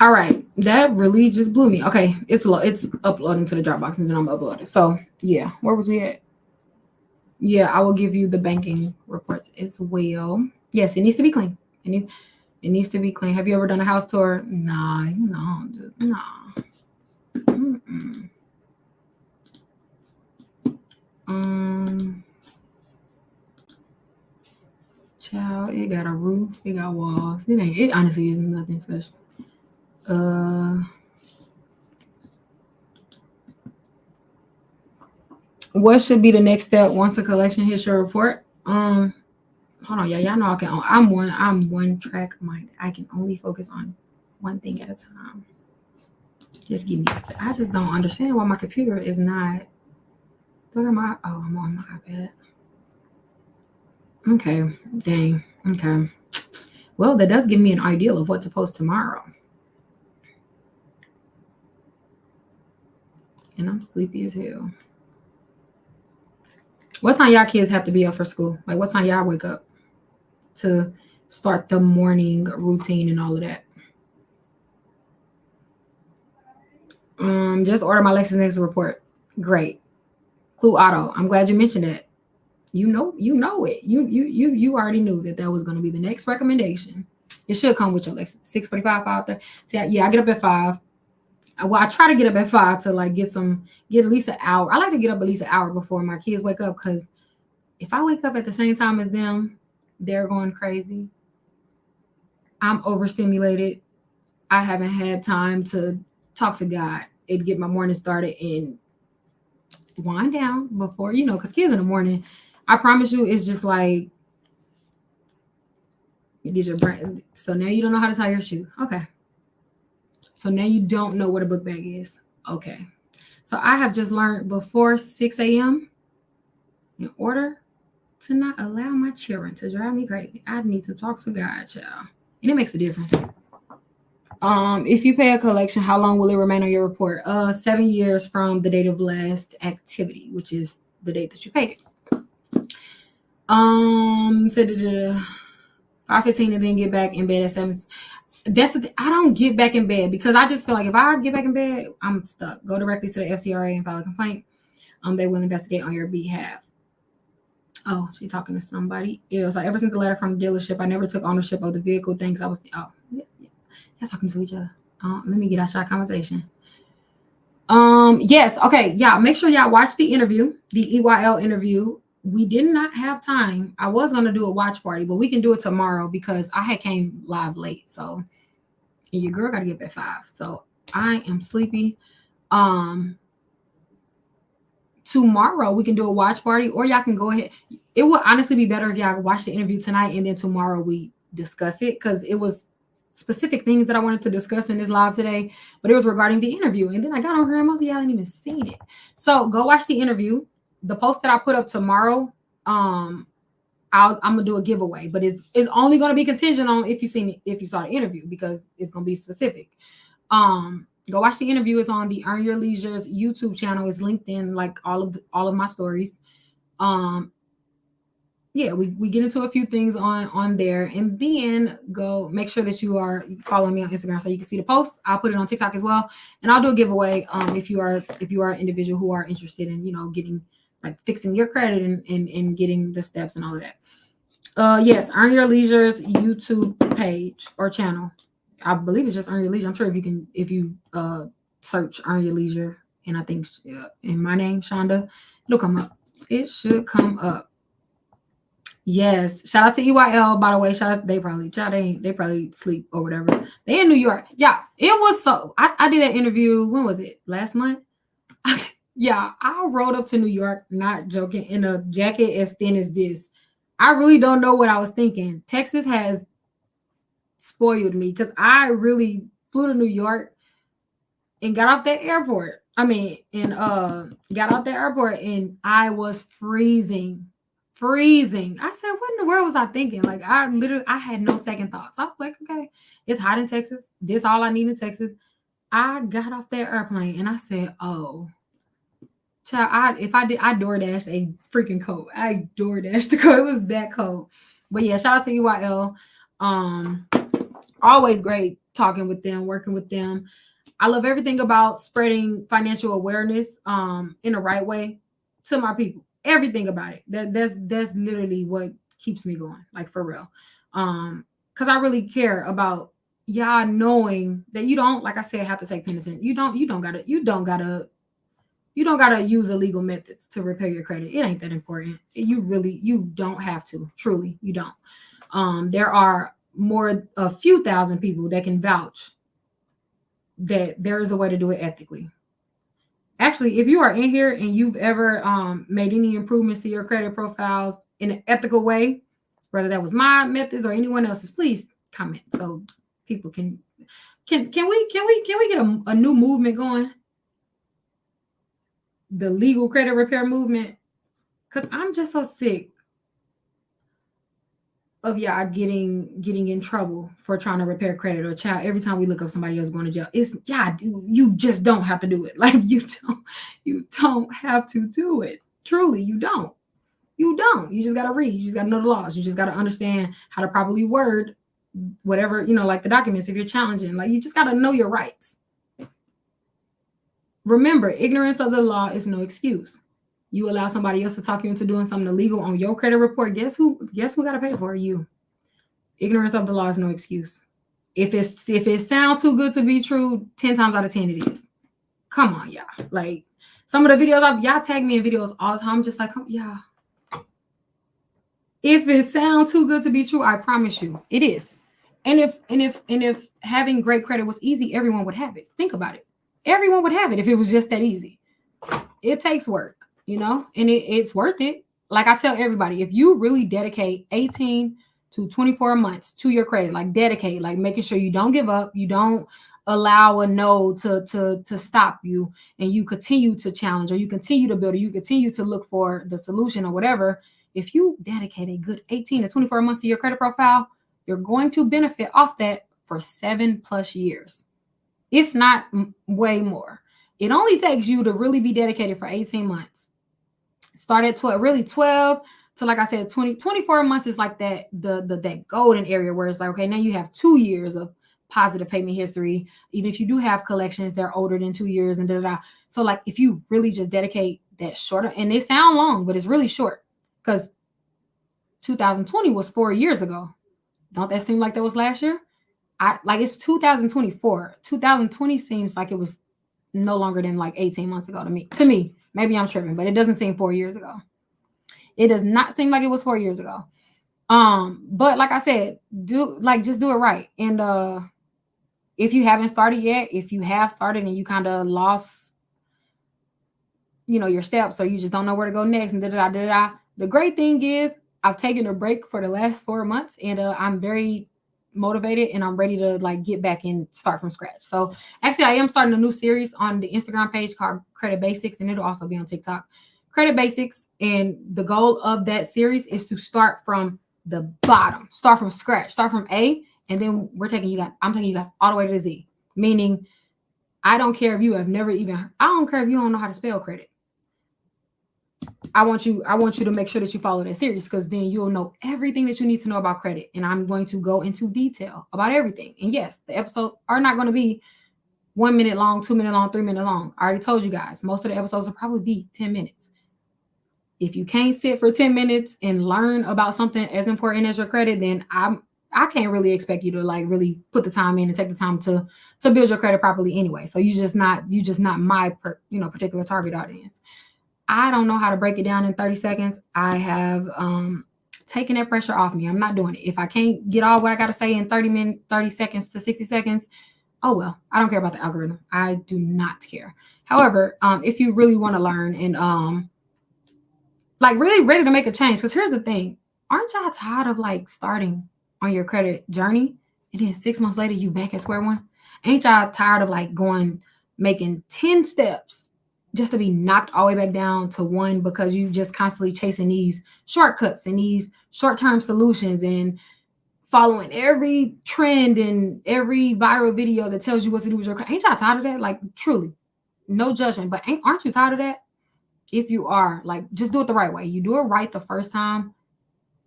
All right, that really just blew me. Okay, it's uploading to the Dropbox, and then I'm uploading. So yeah, where was we at? Yeah, I will give you the banking reports as well. Yes, it needs to be clean. It needs to be clean. Have you ever done a house tour? Nah. Child, it got a roof, it got walls. It honestly is nothing special. What should be the next step once a collection hits your report? Hold on, y'all know I'm one track mind. I can only focus on one thing at a time. Just give me a sec. I just don't understand why my computer is not. I'm on my iPad. Okay, dang. Okay. Well, that does give me an idea of what to post tomorrow. And I'm sleepy as hell. What time y'all kids have to be up for school? Like, what time y'all wake up to start the morning routine and all of that? Just order my LexisNexis report. Great. Clue Auto. I'm glad you mentioned that. You know it. You already knew that was going to be the next recommendation. It should come with your Lexis. 6:45 out there. See, I get up at 5. Well, I try to get up at 5 to like get at least an hour. I like to get up at least an hour before my kids wake up, because if I wake up at the same time as them, they're going crazy. I'm overstimulated. I haven't had time to talk to God and get my morning started and wind down before, because kids in the morning, I promise you, it's just like, get your brain. So now you don't know how to tie your shoe. Okay. So now you don't know what a book bag is. Okay. So I have just learned before 6 a.m. in order to not allow my children to drive me crazy, I need to talk to God, child. And it makes a difference. If you pay a collection, how long will it remain on your report? 7 years from the date of last activity, which is the date that you paid it. 5:15 and then get back in bed at 7. That's the thing. I don't get back in bed because I just feel like if I get back in bed, I'm stuck. Go directly to the FCRA and file a complaint. They will investigate on your behalf. Oh, she's talking to somebody else. Like, ever since the letter from the dealership, I never took ownership of the vehicle. Thanks. I was y'all talking to each other. Let me get out our conversation. Yes. Okay. Yeah. Make sure y'all watch the interview, the EYL interview. We did not have time. I was going to do a watch party, but we can do it tomorrow because I had came live late. So your girl got to get up at 5. So I am sleepy. Tomorrow we can do a watch party, or y'all can go ahead. It would honestly be better if y'all watch the interview tonight and then tomorrow we discuss it, because it was specific things that I wanted to discuss in this live today, but it was regarding the interview. And then I got on here and most of y'all ain't even seen it. So go watch the interview. The post that I put up tomorrow, I'm gonna do a giveaway, but it's only gonna be contingent on if you saw the interview, because it's gonna be specific. Go watch the interview. It's on the Earn Your Leisure's YouTube channel. It's linked in like all of my stories. Yeah, we get into a few things on there, and then go make sure that you are following me on Instagram so you can see the post. I'll put it on TikTok as well, and I'll do a giveaway. If you are an individual who are interested in getting like fixing your credit and getting the steps and all of that. Yes, Earn Your Leisure's YouTube page or channel. I believe it's just Earn Your Leisure. I'm sure if you search Earn Your Leisure, and I think in my name, Shonda, it'll come up. It should come up. Yes. Shout out to EYL, by the way. Shout out. They probably sleep or whatever. They in New York. Yeah. It was so. I did that interview. When was it? Last month. Yeah. I rode up to New York, not joking, in a jacket as thin as this. I really don't know what I was thinking. Texas has spoiled me, because I really flew to New York and got off that airport. Got out the airport and I was freezing. I said, what in the world was I thinking? Like, I had no second thoughts. I was like, okay, it's hot in Texas. This all I need in Texas. I got off that airplane and I said, oh, child, I DoorDashed a freaking coat. I DoorDashed the coat. It was that cold. But yeah, shout out to EYL. Always great talking with them, working with them. I love everything about spreading financial awareness in the right way to my people. Everything about it. That's literally what keeps me going, like, for real. Because I really care about y'all knowing that you don't, like I said, have to take medicine. You don't gotta use illegal methods to repair your credit. It ain't that important. You don't have to. Truly, you don't. there are a few thousand people that can vouch that there is a way to do it ethically. Actually, if you are in here and you've ever made any improvements to your credit profiles in an ethical way, whether that was my methods or anyone else's, please comment so people can we get a new movement going? The legal credit repair movement, because I'm just so sick of y'all getting in trouble for trying to repair credit or child. Every time we look up somebody else going to jail, it's you just don't have to do it. Like you don't have to do it. Truly, you don't. You just gotta read. You just gotta know the laws. You just gotta understand how to properly word whatever, like the documents if you're challenging. Like you just gotta know your rights. Remember, ignorance of the law is no excuse. You allow somebody else to talk you into doing something illegal on your credit report. Guess who got to pay for it? You. Ignorance of the law is no excuse. If it sounds too good to be true, 10 times out of 10 it is. Come on, y'all. Like some of the videos y'all tag me in videos all the time. I'm just like, yeah. If it sounds too good to be true, I promise you, it is. And if having great credit was easy, everyone would have it. Think about it. Everyone would have it if it was just that easy. It takes work. And it's worth it. Like I tell everybody, if you really dedicate 18 to 24 months to your credit, like dedicate, like making sure you don't give up, you don't allow a no to stop you, and you continue to challenge, or you continue to build, or you continue to look for the solution or whatever. If you dedicate a good 18 to 24 months to your credit profile, you're going to benefit off that for 7+ years, if not way more. It only takes you to really be dedicated for 18 months. Start at 12 to, like I said, 24 months is like that golden area where it's like, okay, now you have 2 years of positive payment history. Even if you do have collections, they're older than 2 years and da-da-da. So like if you really just dedicate that shorter, and they sound long, but it's really short, because 2020 was 4 years ago. Don't that seem like that was last year? It's 2024. 2020 seems like it was no longer than like 18 months ago to me. Maybe I'm tripping, but it doesn't seem 4 years ago. It does not seem like it was 4 years ago. But like I said, just do it right. And if you haven't started yet, if you have started and you kind of lost, your steps, or you just don't know where to go next, and the great thing is I've taken a break for the last 4 months, and I'm very motivated, and I'm ready to get back and start from scratch. So actually, I am starting a new series on the Instagram page called Credit Basics, and it'll also be on TikTok. Credit Basics, and the goal of that series is to start from the bottom, start from scratch, start from A, and then I'm taking you guys all the way to the Z. Meaning, I don't care if you have never I don't care if you don't know how to spell credit. I want you to make sure that you follow that series, because then you'll know everything that you need to know about credit. And I'm going to go into detail about everything. And yes, the episodes are not going to be 1 minute long, 2 minute long, 3 minute long. I already told you guys, most of the episodes will probably be 10 minutes. If you can't sit for 10 minutes and learn about something as important as your credit, then I can't really expect you to really put the time in and take the time to build your credit properly anyway. So you just not my particular target audience. I don't know how to break it down in 30 seconds. I have taken that pressure off me. I'm not doing it. If I can't get all what I got to say in 30 seconds to 60 seconds, oh well, I don't care about the algorithm. I do not care. However, if you really want to learn and really ready to make a change, because here's the thing, aren't y'all tired of starting on your credit journey and then 6 months later you back at square one? Ain't y'all tired of making 10 steps just to be knocked all the way back down to one, because you just constantly chasing these shortcuts and these short-term solutions and following every trend and every viral video that tells you what to do with your credit? Ain't y'all tired of that? Truly, no judgment, but aren't you tired of that? If you are, just do it the right way. You do it right the first time,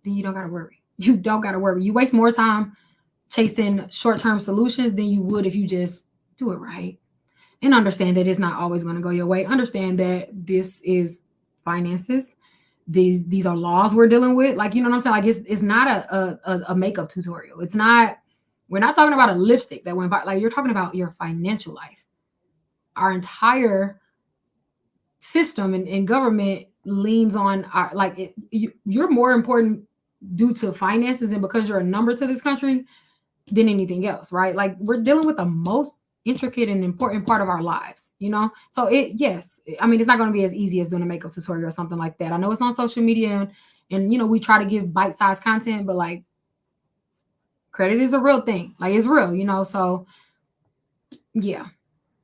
then you don't got to worry. You don't got to worry. You waste more time chasing short-term solutions than you would if you just do it right. And understand that it's not always going to go your way. Understand that this is finances. These are laws we're dealing with. You know what I'm saying? It's not a makeup tutorial. It's not, we're not talking about a lipstick that went by. You're talking about your financial life. Our entire system and government leans on our, you're more important due to finances and because you're a number to this country than anything else, right? Like we're dealing with the most intricate and important part of our lives, you know? So yes, I mean, it's not going to be as easy as doing a makeup tutorial or something like that. I know it's on social media and you know, we try to give bite-sized content, but like credit is a real thing. Like it's real, you know? So yeah,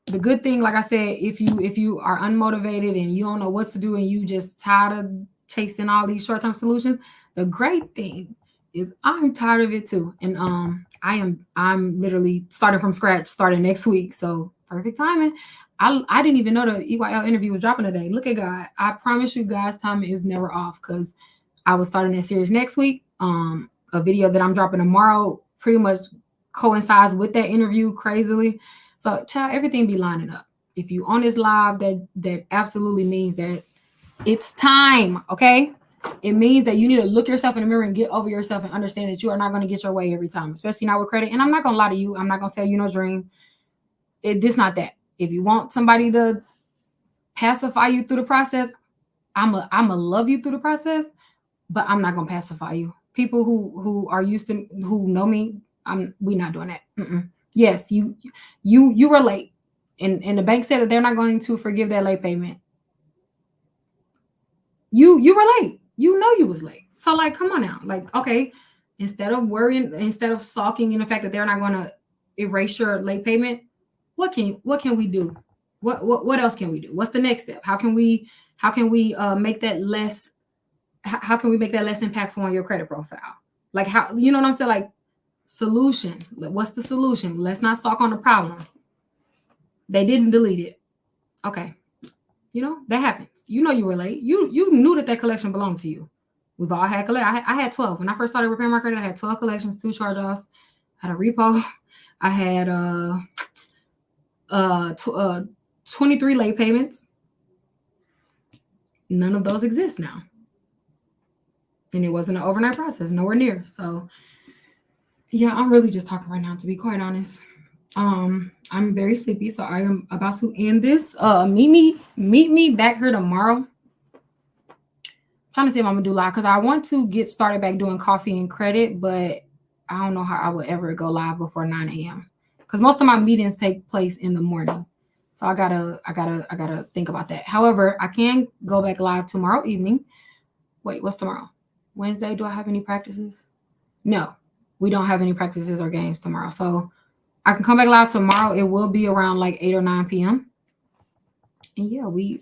the good thing, like I said, if you are unmotivated and you don't know what to do and you just tired of chasing all these short-term solutions, the great thing is I'm tired of it too. And I'm literally starting from scratch, starting next week. So perfect timing. I didn't even know the EYL interview was dropping today. Look at God. I promise you guys, timing is never off because I was starting that series next week. A video that I'm dropping tomorrow pretty much coincides with that interview crazily. So, child, everything be lining up. If you on this live, that absolutely means that it's time, okay? It means that you need to look yourself in the mirror and get over yourself and understand that you are not going to get your way every time, especially not with credit. And I'm not going to lie to you. I'm not going to sell you no dream. This not that. If you want somebody to pacify you through the process, I'ma love you through the process, but I'm not going to pacify you. People who are used to, who know me, we not doing that. Yes, you were late, and the bank said that they're not going to forgive that late payment. You were late. You know you was late. So like, come on now. Like, okay, instead of worrying, instead of sulking in the fact that they're not going to erase your late payment, what can we do? What else can we do? What's the next step? How can we make that less? How can we make that less impactful on your credit profile? Like how, you know what I'm saying? Like, solution. What's the solution? Let's not sulk on the problem. They didn't delete it. Okay. You know, that happens. You know you were late. You knew that collection belonged to you. We've all had collections. I had 12. When I first started repairing my credit, I had 12 collections, 2 charge-offs. I had a repo. I had 23 late payments. None of those exist now. And it wasn't an overnight process, nowhere near. So yeah, I'm really just talking right now, to be quite honest. I'm very sleepy, so I am about to end this. Meet me back here tomorrow. I'm trying to see if I'm gonna do live because I want to get started back doing coffee and credit, but I don't know how I would ever go live before 9 a.m. because most of my meetings take place in the morning. So I gotta think about that. However, I can go back live tomorrow evening. Wait, what's tomorrow? Wednesday? Do I have any practices? No, we don't have any practices or games tomorrow. So I can come back live tomorrow. It will be around like 8 or 9 p.m. And yeah, we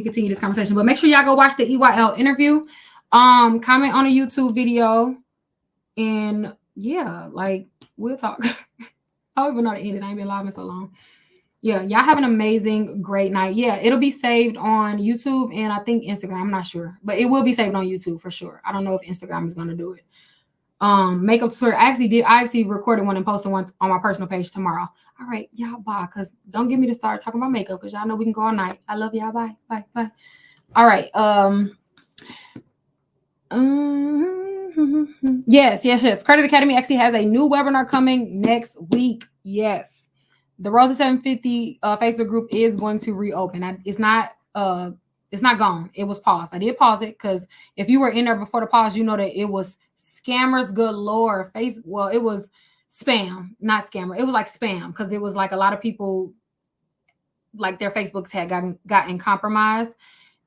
continue this conversation. But make sure y'all go watch the EYL interview. Comment on a YouTube video. And yeah, like we'll talk. I don't even know how to end it. I ain't been live in so long. Yeah, y'all have an amazing, great night. Yeah, it'll be saved on YouTube and I think Instagram. I'm not sure, but it will be saved on YouTube for sure. I don't know if Instagram is going to do it. Makeup tutorial. I actually recorded one and posted one on my personal page tomorrow. All right, y'all, bye. Because don't get me to start talking about makeup because y'all know we can go all night. I love y'all. Bye. All right. Yes. Credit Academy actually has a new webinar coming next week. Yes. The Road to 750 Facebook group is going to reopen. It's not gone. It was paused. I did pause it because if you were in there before the pause, you know that it was scammers galore. It was spam, not scammer. It was like spam because it was like a lot of people, like their Facebooks had gotten compromised,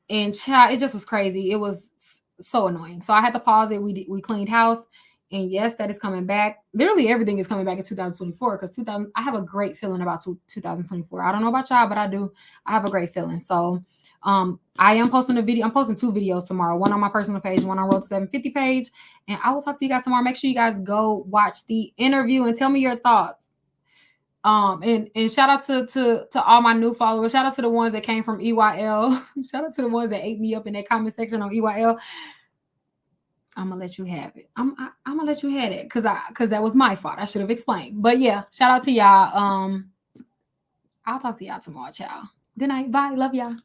and it just was crazy. It was so annoying. So I had to pause it. We cleaned house. And yes, that is coming back. Literally everything is coming back in 2024 because I have a great feeling about 2024. I don't know about y'all, but I do. I have a great feeling. So I am posting a video. I'm posting 2 videos tomorrow. One on my personal page, one on Road to 750 page. And I will talk to you guys tomorrow. Make sure you guys go watch the interview and tell me your thoughts. And shout out to all my new followers. Shout out to the ones that came from EYL. Shout out to the ones that ate me up in that comment section on EYL. I'm gonna let you have it. I'm gonna let you have it because that was my fault. I should have explained. But yeah, shout out to y'all. I'll talk to y'all tomorrow, y'all. Good night. Bye. Love y'all.